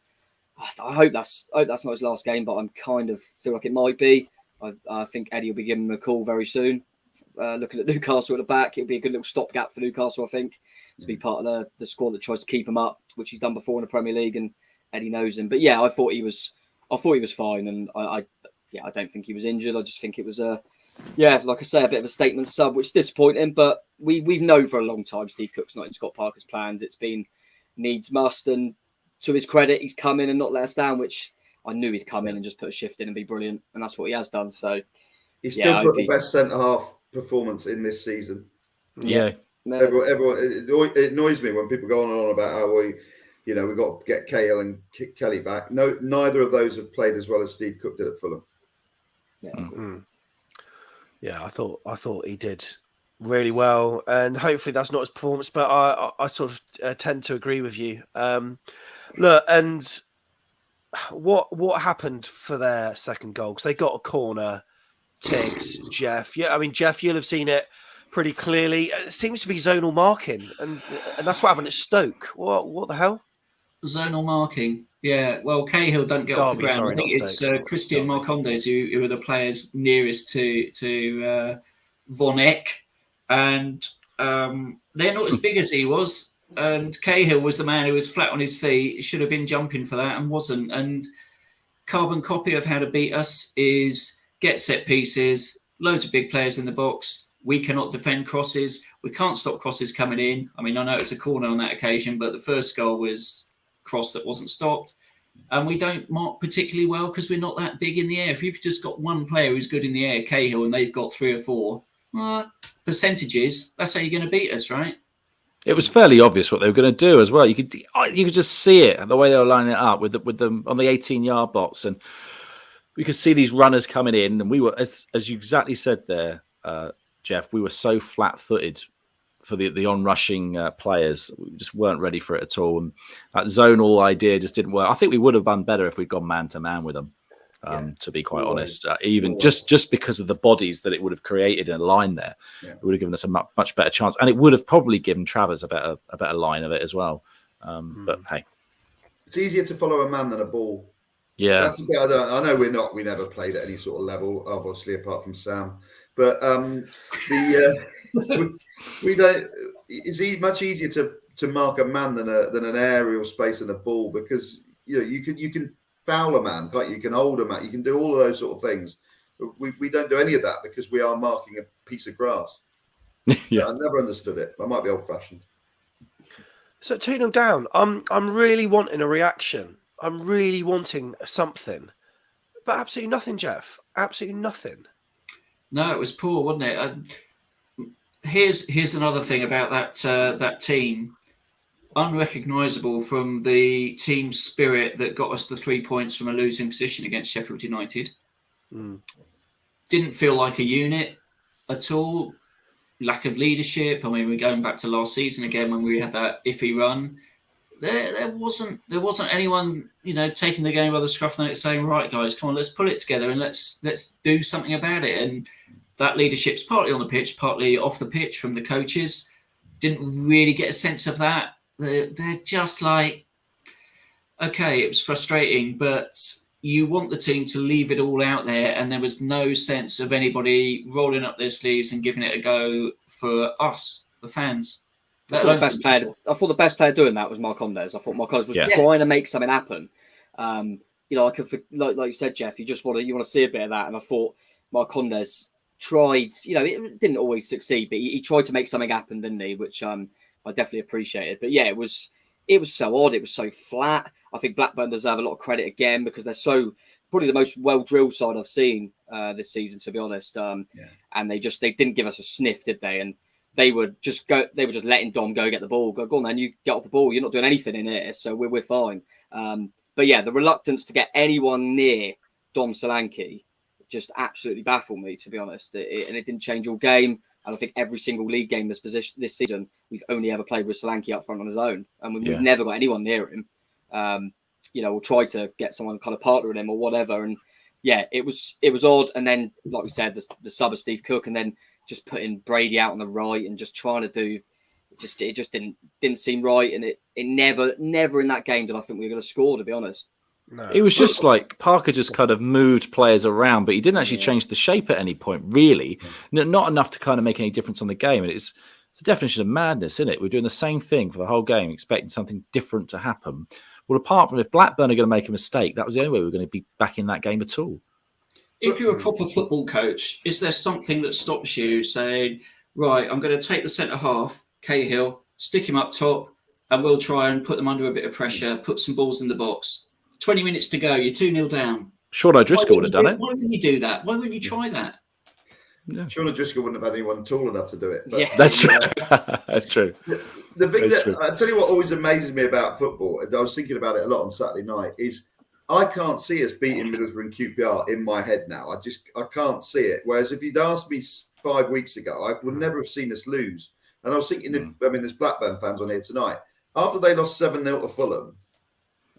I hope that's not his last game, but I'm kind of feel like it might be. I think Eddie will be giving him a call very soon. Looking at Newcastle at the back, it'll be a good little stopgap for Newcastle, I think, to be part of the squad that tries to keep him up, which he's done before in the Premier League, and Eddie knows him. But yeah, I thought he was fine, and I don't think he was injured. I just think it was like I say, a bit of a statement sub, which is disappointing. But we've known for a long time Steve Cook's not in Scott Parker's plans. It's been needs must, and to his credit, he's come in and not let us down, which I knew he'd come in and just put a shift in and be brilliant. And that's what he has done. So he's still put the best centre-half performance in this season. Yeah. Everyone, it annoys me when people go on and on about how we've got to get Cahill and Kelly back. No, neither of those have played as well as Steve Cook did at Fulham. Yeah. Mm-hmm. Yeah, I thought he did really well, and hopefully that's not his performance, but I sort of tend to agree with you. Look, and what happened for their second goal? Because they got a corner. Tiggs, Jeff. Yeah, I mean, Jeff, you'll have seen it pretty clearly. It seems to be zonal marking, and that's what happened at Stoke. What the hell? Zonal marking. Yeah, well, Cahill don't get off the ground. Sorry, I think it's Christian Marcondes who are the players nearest to Von Eck, and they're not as big as he was. And Cahill was the man who was flat on his feet. He should have been jumping for that and wasn't. And carbon copy of how to beat us is get set pieces, loads of big players in the box. We cannot defend crosses. We can't stop crosses coming in. I mean, I know it's a corner on that occasion, but the first goal was cross that wasn't stopped. And we don't mark particularly well because we're not that big in the air. If you've just got one player who's good in the air, Cahill, and they've got 3 or 4 percentages, that's how you're going to beat us, right? It was fairly obvious what they were going to do as well. You could just see it, the way they were lining it up with them on the 18-yard box, and we could see these runners coming in. And we were, as you exactly said there, Jeff, we were so flat-footed for the on-rushing players. We just weren't ready for it at all, and that zonal idea just didn't work. I think we would have done better if we'd gone man-to-man with them. To be quite honest, even just because of the bodies that it would have created in a line there, it would have given us a much better chance, and it would have probably given Travers a better line of it as well. But hey, it's easier to follow a man than a ball. Yeah, that's a bit. I know we never played at any sort of level, obviously, apart from Sam. But we don't. It's much easier to mark a man than an aerial space and a ball, because you can foul a man, can't you? You can hold a man, you can do all of those sort of things. We don't do any of that because we are marking a piece of grass. Yeah, I never understood it. I might be old-fashioned. So 2-0 down. I'm really wanting a reaction. I'm really wanting something, but absolutely nothing, Jeff. Absolutely nothing. No, it was poor, wasn't it? Here's another thing about that team. unrecognisable from the team spirit that got us the 3 points from a losing position against Sheffield United. Didn't feel like a unit at all. Lack of leadership. I mean, we're going back to last season again when we had that iffy run. There wasn't anyone, taking the game by the scruff of the neck saying, right, guys, come on, let's pull it together and let's do something about it. And that leadership's partly on the pitch, partly off the pitch from the coaches. Didn't really get a sense of that. They're just like, okay, it was frustrating, but you want the team to leave it all out there, and there was no sense of anybody rolling up their sleeves and giving it a go for us, the fans. I thought the best player doing that was Marcondes. I thought Marcondes was trying to make something happen. Like you said, Jeff, you want to see a bit of that, and I thought Marcondes tried. It didn't always succeed, but he tried to make something happen, didn't he? Which I definitely appreciated. But yeah, it was so odd. It was so flat. I think Blackburn deserve a lot of credit again because they're probably the most well-drilled side I've seen this season, to be honest. And they didn't give us a sniff, did they? And they were just letting Dom go get the ball. Go on, man, you get off the ball. You're not doing anything in here, so we're fine. But yeah, the reluctance to get anyone near Dom Solanke just absolutely baffled me, to be honest. And it didn't change all game. And I think every single league game this season, we've only ever played with Solanke up front on his own, and we've never got anyone near him. We'll try to get someone kind of partner with him or whatever. And yeah, it was odd. And then, like we said, the sub of Steve Cook, and then just putting Brady out on the right and just trying to do, it just didn't seem right. And it never in that game did I think we were going to score, to be honest. No. It was just like Parker just kind of moved players around, but he didn't actually change the shape at any point, really. Not enough to kind of make any difference on the game. And it's a definition of madness, isn't it? We're doing the same thing for the whole game, expecting something different to happen. Well, apart from if Blackburn are going to make a mistake, that was the only way we were going to be back in that game at all. If you're a proper football coach, is there something that stops you saying, right, I'm going to take the centre half, Cahill, stick him up top, and we'll try and put them under a bit of pressure, put some balls in the box. 20 minutes to go, you're 2-0 down. Sean O'Driscoll would have done it. Why wouldn't you do that? Why wouldn't you try that? Yeah. Sean O'Driscoll wouldn't have had anyone tall enough to do it. But that's true. That's true. The thing I tell you what always amazes me about football, and I was thinking about it a lot on Saturday night, is I can't see us beating Middlesbrough and QPR in my head now. I can't see it. Whereas if you'd asked me 5 weeks ago, I would never have seen us lose. And I was thinking, there's Blackburn fans on here tonight. After they lost 7-0 to Fulham,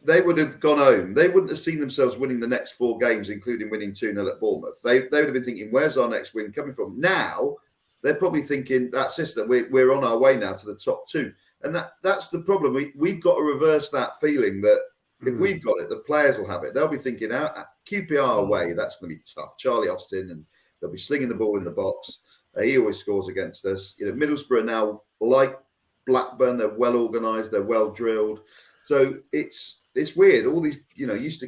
they would have gone home. They wouldn't have seen themselves winning the next 4 games, including winning 2-0 at Bournemouth. They would have been thinking, where's our next win coming from? Now, they're probably thinking, that's it, that we're on our way now to the top 2. And that's the problem. We've got to reverse that feeling that if we've got it, the players will have it. They'll be thinking, QPR away, that's going to be tough. Charlie Austin, and they'll be slinging the ball in the box. He always scores against us. Middlesbrough now, like Blackburn, they're well organised, they're well drilled. So it's weird. All these,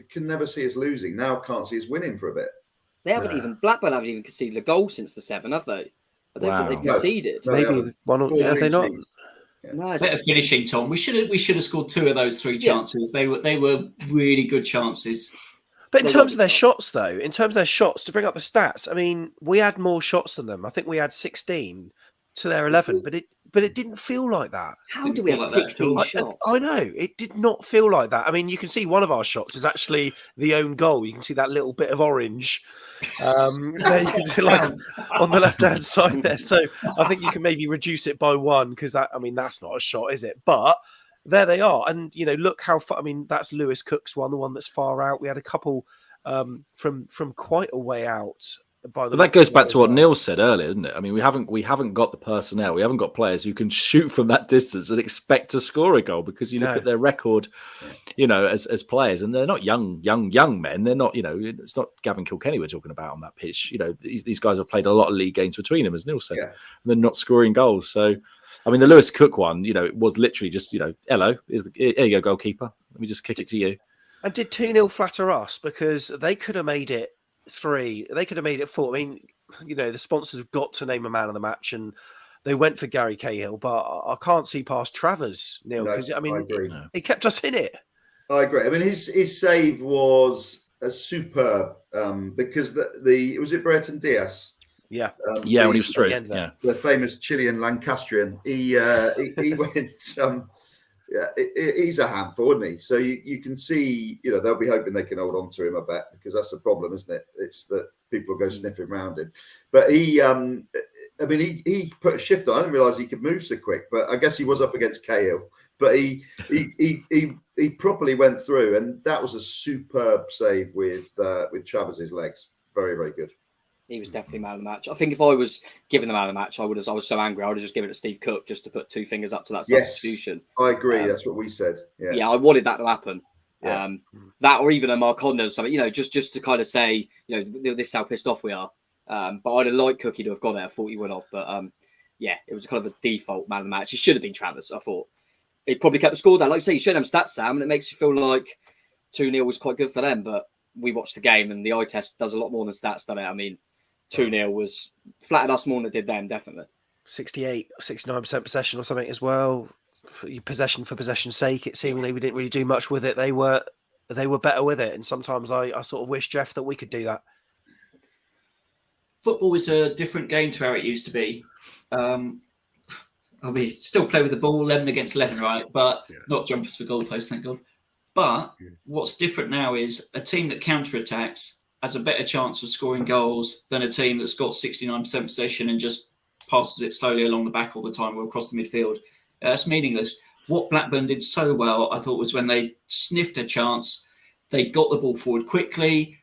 can never see us losing. Now can't see us winning for a bit. Blackburn haven't even conceded a goal since the 7, have they? I don't think they've conceded. Maybe one or have they not? Yeah. No, better finishing, Tom. We should have scored 2 of those 3 chances. They were really good chances. But in terms of their shots, though, to bring up the stats, I mean, we had more shots than them. I think we had 16 to their 11, but it didn't feel like that. How do we have 16 shots? I know, it did not feel like that. I mean, you can see one of our shots is actually the own goal. You can see that little bit of orange there you can do, like, on the left-hand side there. So I think you can maybe reduce it by 1 because that's not a shot, is it? But there they are. And, look how far. I mean, that's Lewis Cook's one, the one that's far out. We had a couple from quite a way out. But that goes back to what Neil said earlier, isn't it? I mean, we haven't got the personnel. We haven't got players who can shoot from that distance and expect to score a goal because you look at their record, as players, and they're not young men. They're not, it's not Gavin Kilkenny we're talking about on that pitch. These guys have played a lot of league games between them, as Neil said, and they're not scoring goals. So, I mean, the Lewis Cook one, it was literally just, hello, here you go, goalkeeper. Let me just kick it to you. And did 2-0 flatter us? Because they could have made it 3, they could have made it 4. I mean, the sponsors have got to name a man of the match, and they went for Gary Cahill, but I can't see past Travers, Neil, because he kept us in it. I agree. I mean, his save was a superb because was it Brereton Diaz? Yeah, when he was through. The famous Chilean Lancastrian. He went. Yeah, he's a handful, isn't he? So you can see, they'll be hoping they can hold on to him, I bet, because that's the problem, isn't it? It's that people go sniffing around him. But he put a shift on. I didn't realise he could move so quick, but I guess he was up against Cahill. But he properly went through, and that was a superb save with Travis's legs. Very, very good. He was definitely man of the match. I think if I was given the man of the match, I was so angry, I would have just given it to Steve Cook just to put two fingers up to that substitution. I agree. That's what we said. Yeah, I wanted that to happen. Yeah. That or even a Marconda or something, just to kind of say, this is how pissed off we are. But I'd have liked Cookie to have got there. I thought he would have. But it was kind of a default man of the match. He should have been Travis, I thought. He probably kept the score down. Like you say, you showed them stats, Sam, and it makes you feel like 2-0 was quite good for them. But we watched the game, and the eye test does a lot more than stats, doesn't it? I mean, 2-0 was flattered us more than it did them, definitely. 69% possession or something as well. Possession for possession's sake, it seemingly we didn't really do much with it. They were better with it, and sometimes I sort of wish, Jeff, that we could do that. Football is a different game to how it used to be. Still play with the ball 11 against 11, right? But not jumpers for goalposts, thank God. But what's different now is a team that counter-attacks has a better chance of scoring goals than a team that's got 69% possession and just passes it slowly along the back all the time or across the midfield. That's meaningless. What Blackburn did so well, I thought, was when they sniffed a chance, they got the ball forward quickly.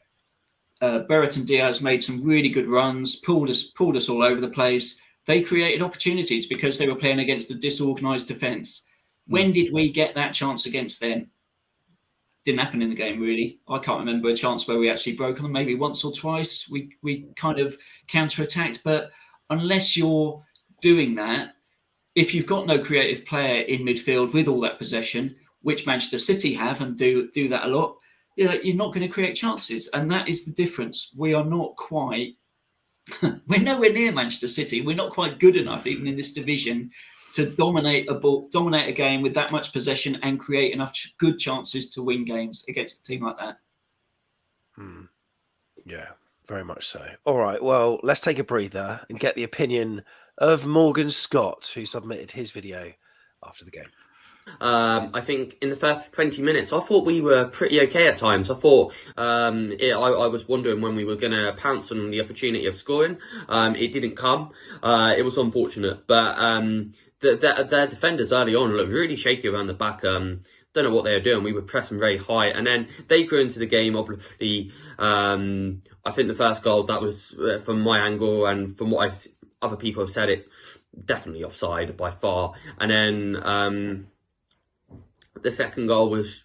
Brereton Diaz made some really good runs, pulled us all over the place. They created opportunities because they were playing against a disorganised defence. When did we get that chance against them? Didn't happen in the game, really. I can't remember a chance where we actually broke on them. Maybe once or twice we kind of counter-attacked. But unless you're doing that, if you've got no creative player in midfield with all that possession, which Manchester City have and do that a lot, you're not going to create chances. And that is the difference. We are not quite... we're nowhere near Manchester City. We're not quite good enough, even in this division, to dominate a game with that much possession and create enough good chances to win games against a team like that. Yeah, very much so. All right, well, let's take a breather and get the opinion of Morgan Scott, who submitted his video after the game. I think in the first 20 minutes, I thought we were pretty okay at times. I thought I was wondering when we were going to pounce on the opportunity of scoring. It didn't come. It was unfortunate, but their defenders early on looked really shaky around the back. Don't know what they were doing. We were pressing very high, and then they grew into the game. Obviously, I think the first goal, that was from my angle and from what other people have said, it definitely offside by far. And then the second goal was,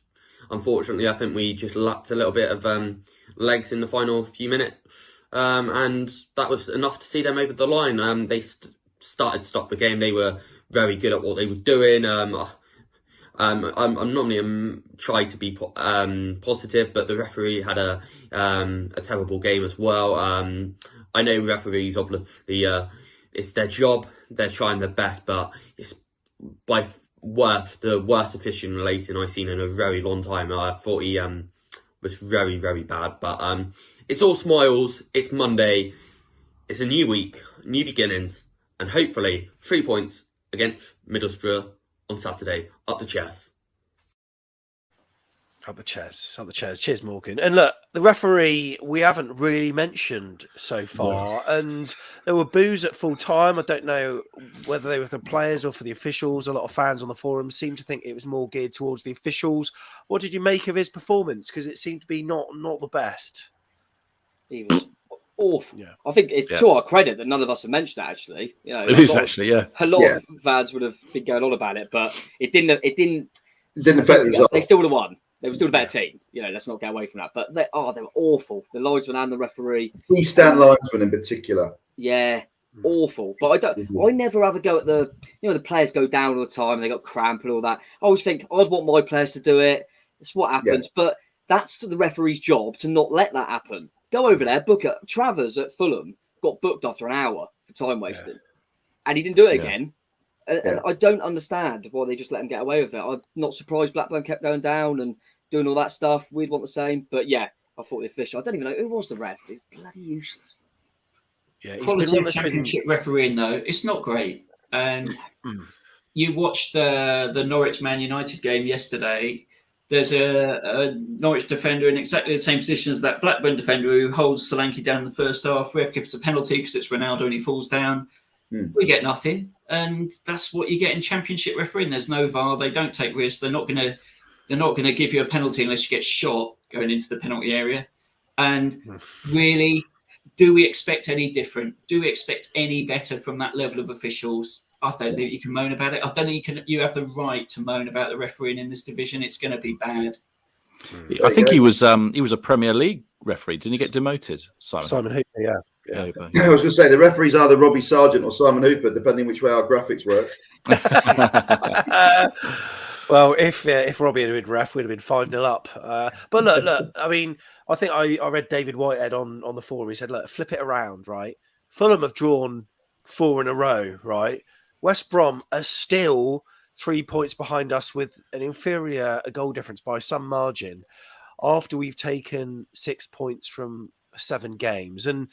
unfortunately, I think we just lacked a little bit of legs in the final few minutes, and that was enough to see them over the line. They started to stop the game. They were very good at what they were doing. I'm normally try to be positive, but the referee had a terrible game as well. I know referees, obviously, it's their job. They're trying their best, but it's by the worst officiating I've seen in a very long time. I thought he was very, very bad. But it's all smiles. It's Monday. It's a new week, new beginnings, and hopefully 3 points against Middlesbrough on Saturday. Up the chairs. Up the chairs. Cheers, Morgan. And look, the referee we haven't really mentioned so far, and there were boos at full time. I don't know whether they were for the players or for the officials. A lot of fans on the forum seem to think it was more geared towards the officials. What did you make of his performance? Because it seemed to be not the best. He was awful. Yeah. I think it's to our credit that none of us have mentioned that, actually. It is actually, yeah. A lot of fans would have been going on about it, but it didn't affect the result. They still would have won. They were still a better team. Let's not get away from that. But they were awful. The linesman and the referee. East End linesman in particular. Yeah, awful. But I never have a go at the players go down all the time. They got cramp and all that. I always think I'd want my players to do it. It's what happens. Yeah. But that's the referee's job to not let that happen. Go over there, book it. Travers at Fulham got booked after an hour for time wasting. And he didn't do it again. And I don't understand why they just let him get away with it. I'm not surprised Blackburn kept going down and doing all that stuff. We'd want the same. But yeah, I thought the official, I don't even know who was the ref. He's bloody useless. Yeah, quality of championship refereeing, though, it's not great. And you watched the Norwich Man United game yesterday. There's a Norwich defender in exactly the same position as that Blackburn defender who holds Solanke down in the first half. Ref gives a penalty because it's Ronaldo and he falls down. We get nothing, and that's what you get in Championship refereeing. There's no VAR. They don't take risks. They're not going to give you a penalty unless you get shot going into the penalty area. And really, do we expect any different? Do we expect any better from that level of officials? I don't think you can moan about it. I don't think you have the right to moan about the refereeing in this division. It's going to be bad. I think he was a Premier League referee. Didn't he get demoted? Simon Hooper, yeah. I was going to say the referees are the Robbie Sargent or Simon Hooper, depending which way our graphics work. Well, if Robbie had been ref, we'd have been 5-0 up. But look. I mean, I think I read David Whitehead on the forum. He said, "Look, flip it around, right? Fulham have drawn 4 in a row, right? West Brom are still 3 points behind us with an inferior goal difference by some margin after we've taken 6 points from 7 games." And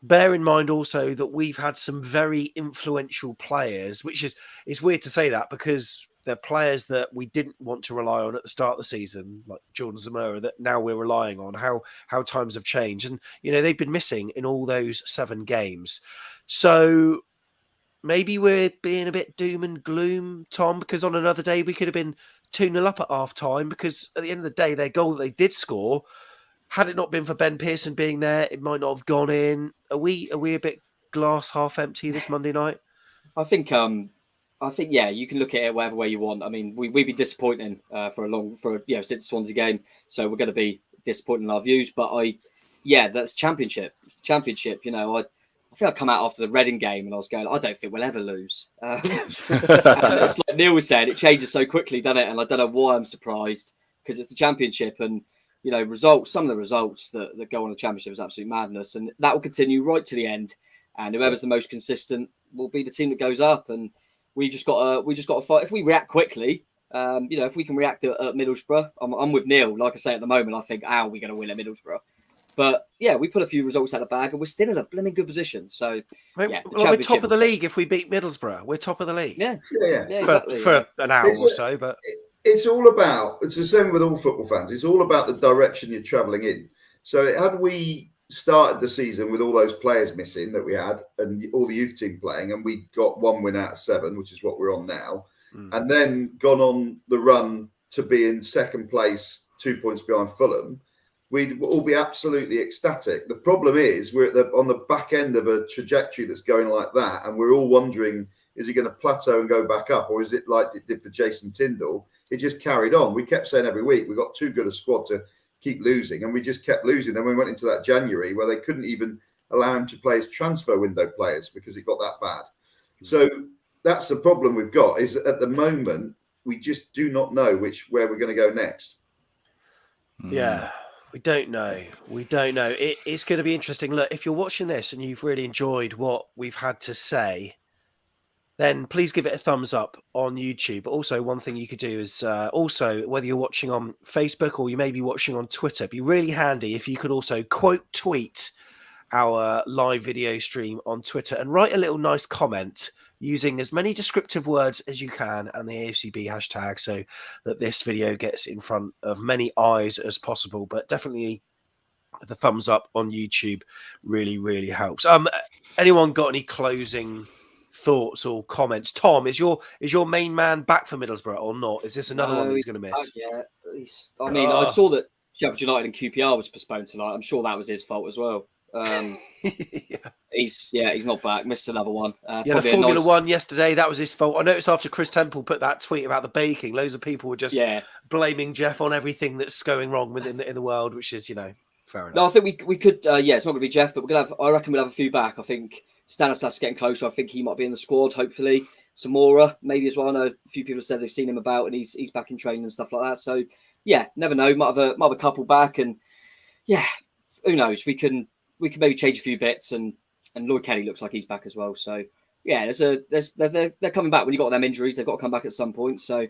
bear in mind also that we've had some very influential players, which is weird to say that because they're players that we didn't want to rely on at the start of the season, like Jordan Zamora, that now we're relying on. How times have changed. And, they've been missing in all those 7 games. So maybe we're being a bit doom and gloom, Tom, because on another day we could have been 2-0 up at half time because at the end of the day, their goal that they did score, had it not been for Ben Pearson being there, it might not have gone in. Are we a bit glass half empty this Monday night? I think yeah, you can look at it whatever way you want. I mean, we'd be disappointing since the Swansea game, so we're going to be disappointing in our views. But that's championship. It's the championship. I think I come out after the Reading game and I was going, I don't think we'll ever lose. It's like Neil was saying, it changes so quickly, doesn't it? And I don't know why I'm surprised because it's the championship and. Results. Some of the results that go on the championship is absolute madness, and that will continue right to the end. And whoever's the most consistent will be the team that goes up. And we just got to fight. If we react quickly, if we can react at Middlesbrough, I'm with Neil. Like I say, at the moment, I think, we're going to win at Middlesbrough. But yeah, we put a few results out of the bag, and we're still in a blooming good position. So we're top of the league if we beat Middlesbrough. We're top of the league. Yeah, exactly, for an hour or so, but. It's all about, it's the same with all football fans. It's all about the direction you're travelling in. So had we started the season with all those players missing that we had and all the youth team playing and we got 1 win out of 7, which is what we're on now, and then gone on the run to be in second place, 2 points behind Fulham, we'd all be absolutely ecstatic. The problem is we're on the back end of a trajectory that's going like that, and we're all wondering, is it going to plateau and go back up, or is it like it did for Jason Tyndall? It just carried on. We kept saying every week, we got too good a squad to keep losing, and we just kept losing. Then we went into that January where they couldn't even allow him to play as transfer window players because it got that bad. So that's the problem we've got, is that at the moment, we just do not know where we're going to go next. Yeah, we don't know. It's going to be interesting. Look, if you're watching this and you've really enjoyed what we've had to say, then please give it a thumbs up on YouTube. But also, one thing you could do is also, whether you're watching on Facebook or you may be watching on Twitter, it'd be really handy if you could also quote tweet our live video stream on Twitter and write a little nice comment using as many descriptive words as you can and the AFCB hashtag so that this video gets in front of many eyes as possible. But definitely the thumbs up on YouTube really, really helps. Anyone got any closing thoughts or comments? Tom, is your main man back for Middlesbrough or not? Is this another one that he's going to miss? I saw that Sheffield United and QPR was postponed tonight. I'm sure that was his fault as well. He's not back. Missed another one. The Formula One yesterday, that was his fault. I noticed after Chris Temple put that tweet about the baking, loads of people were just blaming Jeff on everything that's going wrong within in the world, which is fair enough. No, I think we could. It's not going to be Jeff, but I reckon we'll have a few back. I think Stanislas getting closer. I think he might be in the squad, hopefully. Samora, maybe as well. I know a few people have said they've seen him about and he's back in training and stuff like that. So, never know. Might have a couple back. And, who knows? We can maybe change a few bits. And Lloyd Kelly looks like he's back as well. So, they're coming back when you got them injuries. They've got to come back at some point. So,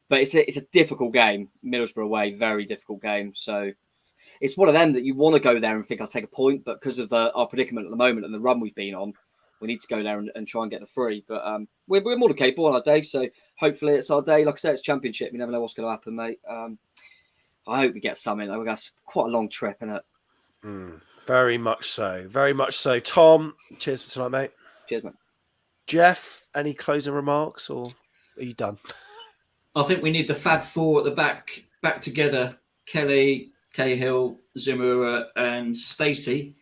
but it's a difficult game. Middlesbrough away, very difficult game. So, it's one of them that you want to go there and think I'll take a point, but because of our predicament at the moment and the run we've been on, we need to go there and try and get the 3. But we're more than capable on our day, so hopefully it's our day. Like I say, it's Championship. You never know what's going to happen, mate. I hope we get something. We've got quite a long trip, isn't it? Very much so. Very much so. Tom, cheers for tonight, mate. Cheers, mate. Jeff, any closing remarks, or are you done? I think we need the Fab 4 at the back together. Kelly, Cahill, Zimura and Stacey,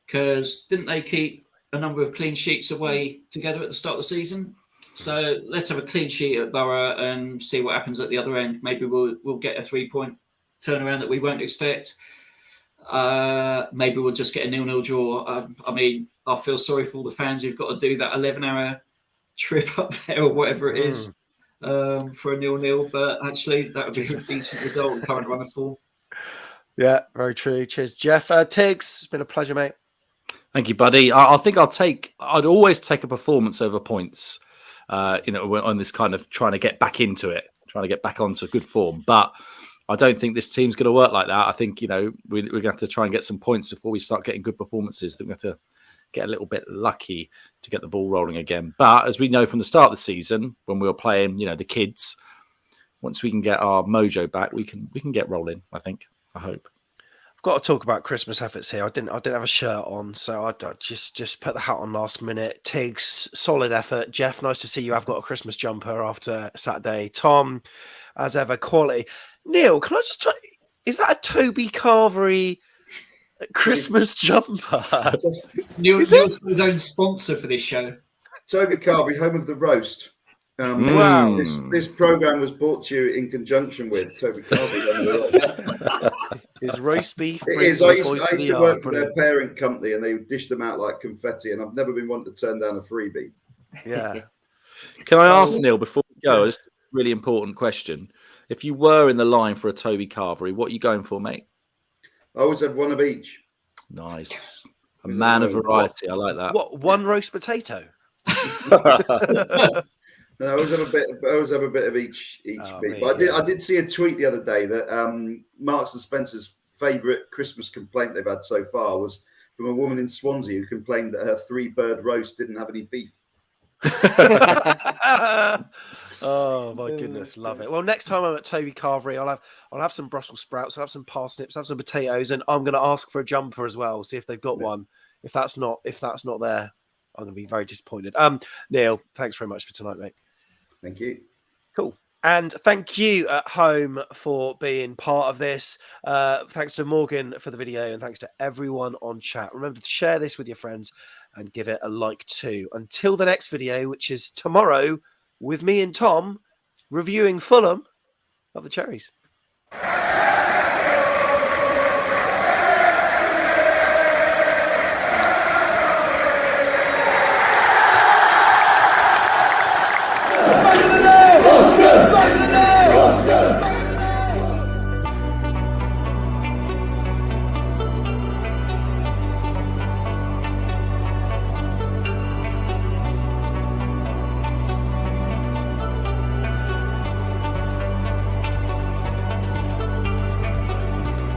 because didn't they keep a number of clean sheets away together at the start of the season? So let's have a clean sheet at Borough and see what happens at the other end. Maybe we'll get a 3-point turnaround that we won't expect. Maybe we'll just get a 0-0 draw. I mean, I feel sorry for all the fans who've got to do that 11-hour trip up there or whatever it is for a 0-0. But actually, that would be a decent result in current run of form. Yeah, very true. Cheers, Jeff. Tiggs, it's been a pleasure, mate. Thank you, buddy. I think I'd always take a performance over points, on this kind of trying to get back into it, trying to get back onto good form. But I don't think this team's going to work like that. I think, we're going to have to try and get some points before we start getting good performances. We're going to have to get a little bit lucky to get the ball rolling again. But as we know from the start of the season, when we were playing, the kids, once we can get our mojo back, we can get rolling, I think. I hope. I've got to talk about Christmas efforts here. I didn't have a shirt on, so I just put the hat on last minute. Tiggs, solid effort. Jeff, nice to see you. I've got a Christmas jumper after Saturday. Tom, as ever, quality. Neil, can I just tell you, is that a Toby Carvery Christmas jumper? Neil's his own sponsor for this show. Toby Carvery, home of the roast. Wow. This program was brought to you in conjunction with Toby Carvery. Is roast beef? It is. I used to work for their parent company, and they dish them out like confetti. And I've never been one to turn down a freebie. Yeah. Can I ask Neil before we go? Just a really important question. If you were in the line for a Toby Carvery, what are you going for, mate? I always have one of each. Nice. A man of variety. I like that. What, one roast potato? No, I always have a bit of each beef. But I did see a tweet the other day that Marks and Spencer's favourite Christmas complaint they've had so far was from a woman in Swansea who complained that her 3-bird roast didn't have any beef. Oh my goodness, love it. Well, next time I'm at Toby Carvery, I'll have some Brussels sprouts, I'll have some parsnips, I'll have some potatoes, and I'm going to ask for a jumper as well. See if they've got one. If that's not there, I'm going to be very disappointed. Neil, thanks very much for tonight, mate. Thank you. Cool. And thank you at home for being part of this. Thanks to Morgan for the video, and thanks to everyone on chat. Remember to share this with your friends and give it a like too. Until the next video, which is tomorrow with me and Tom reviewing Fulham of the Cherries. Back in the day!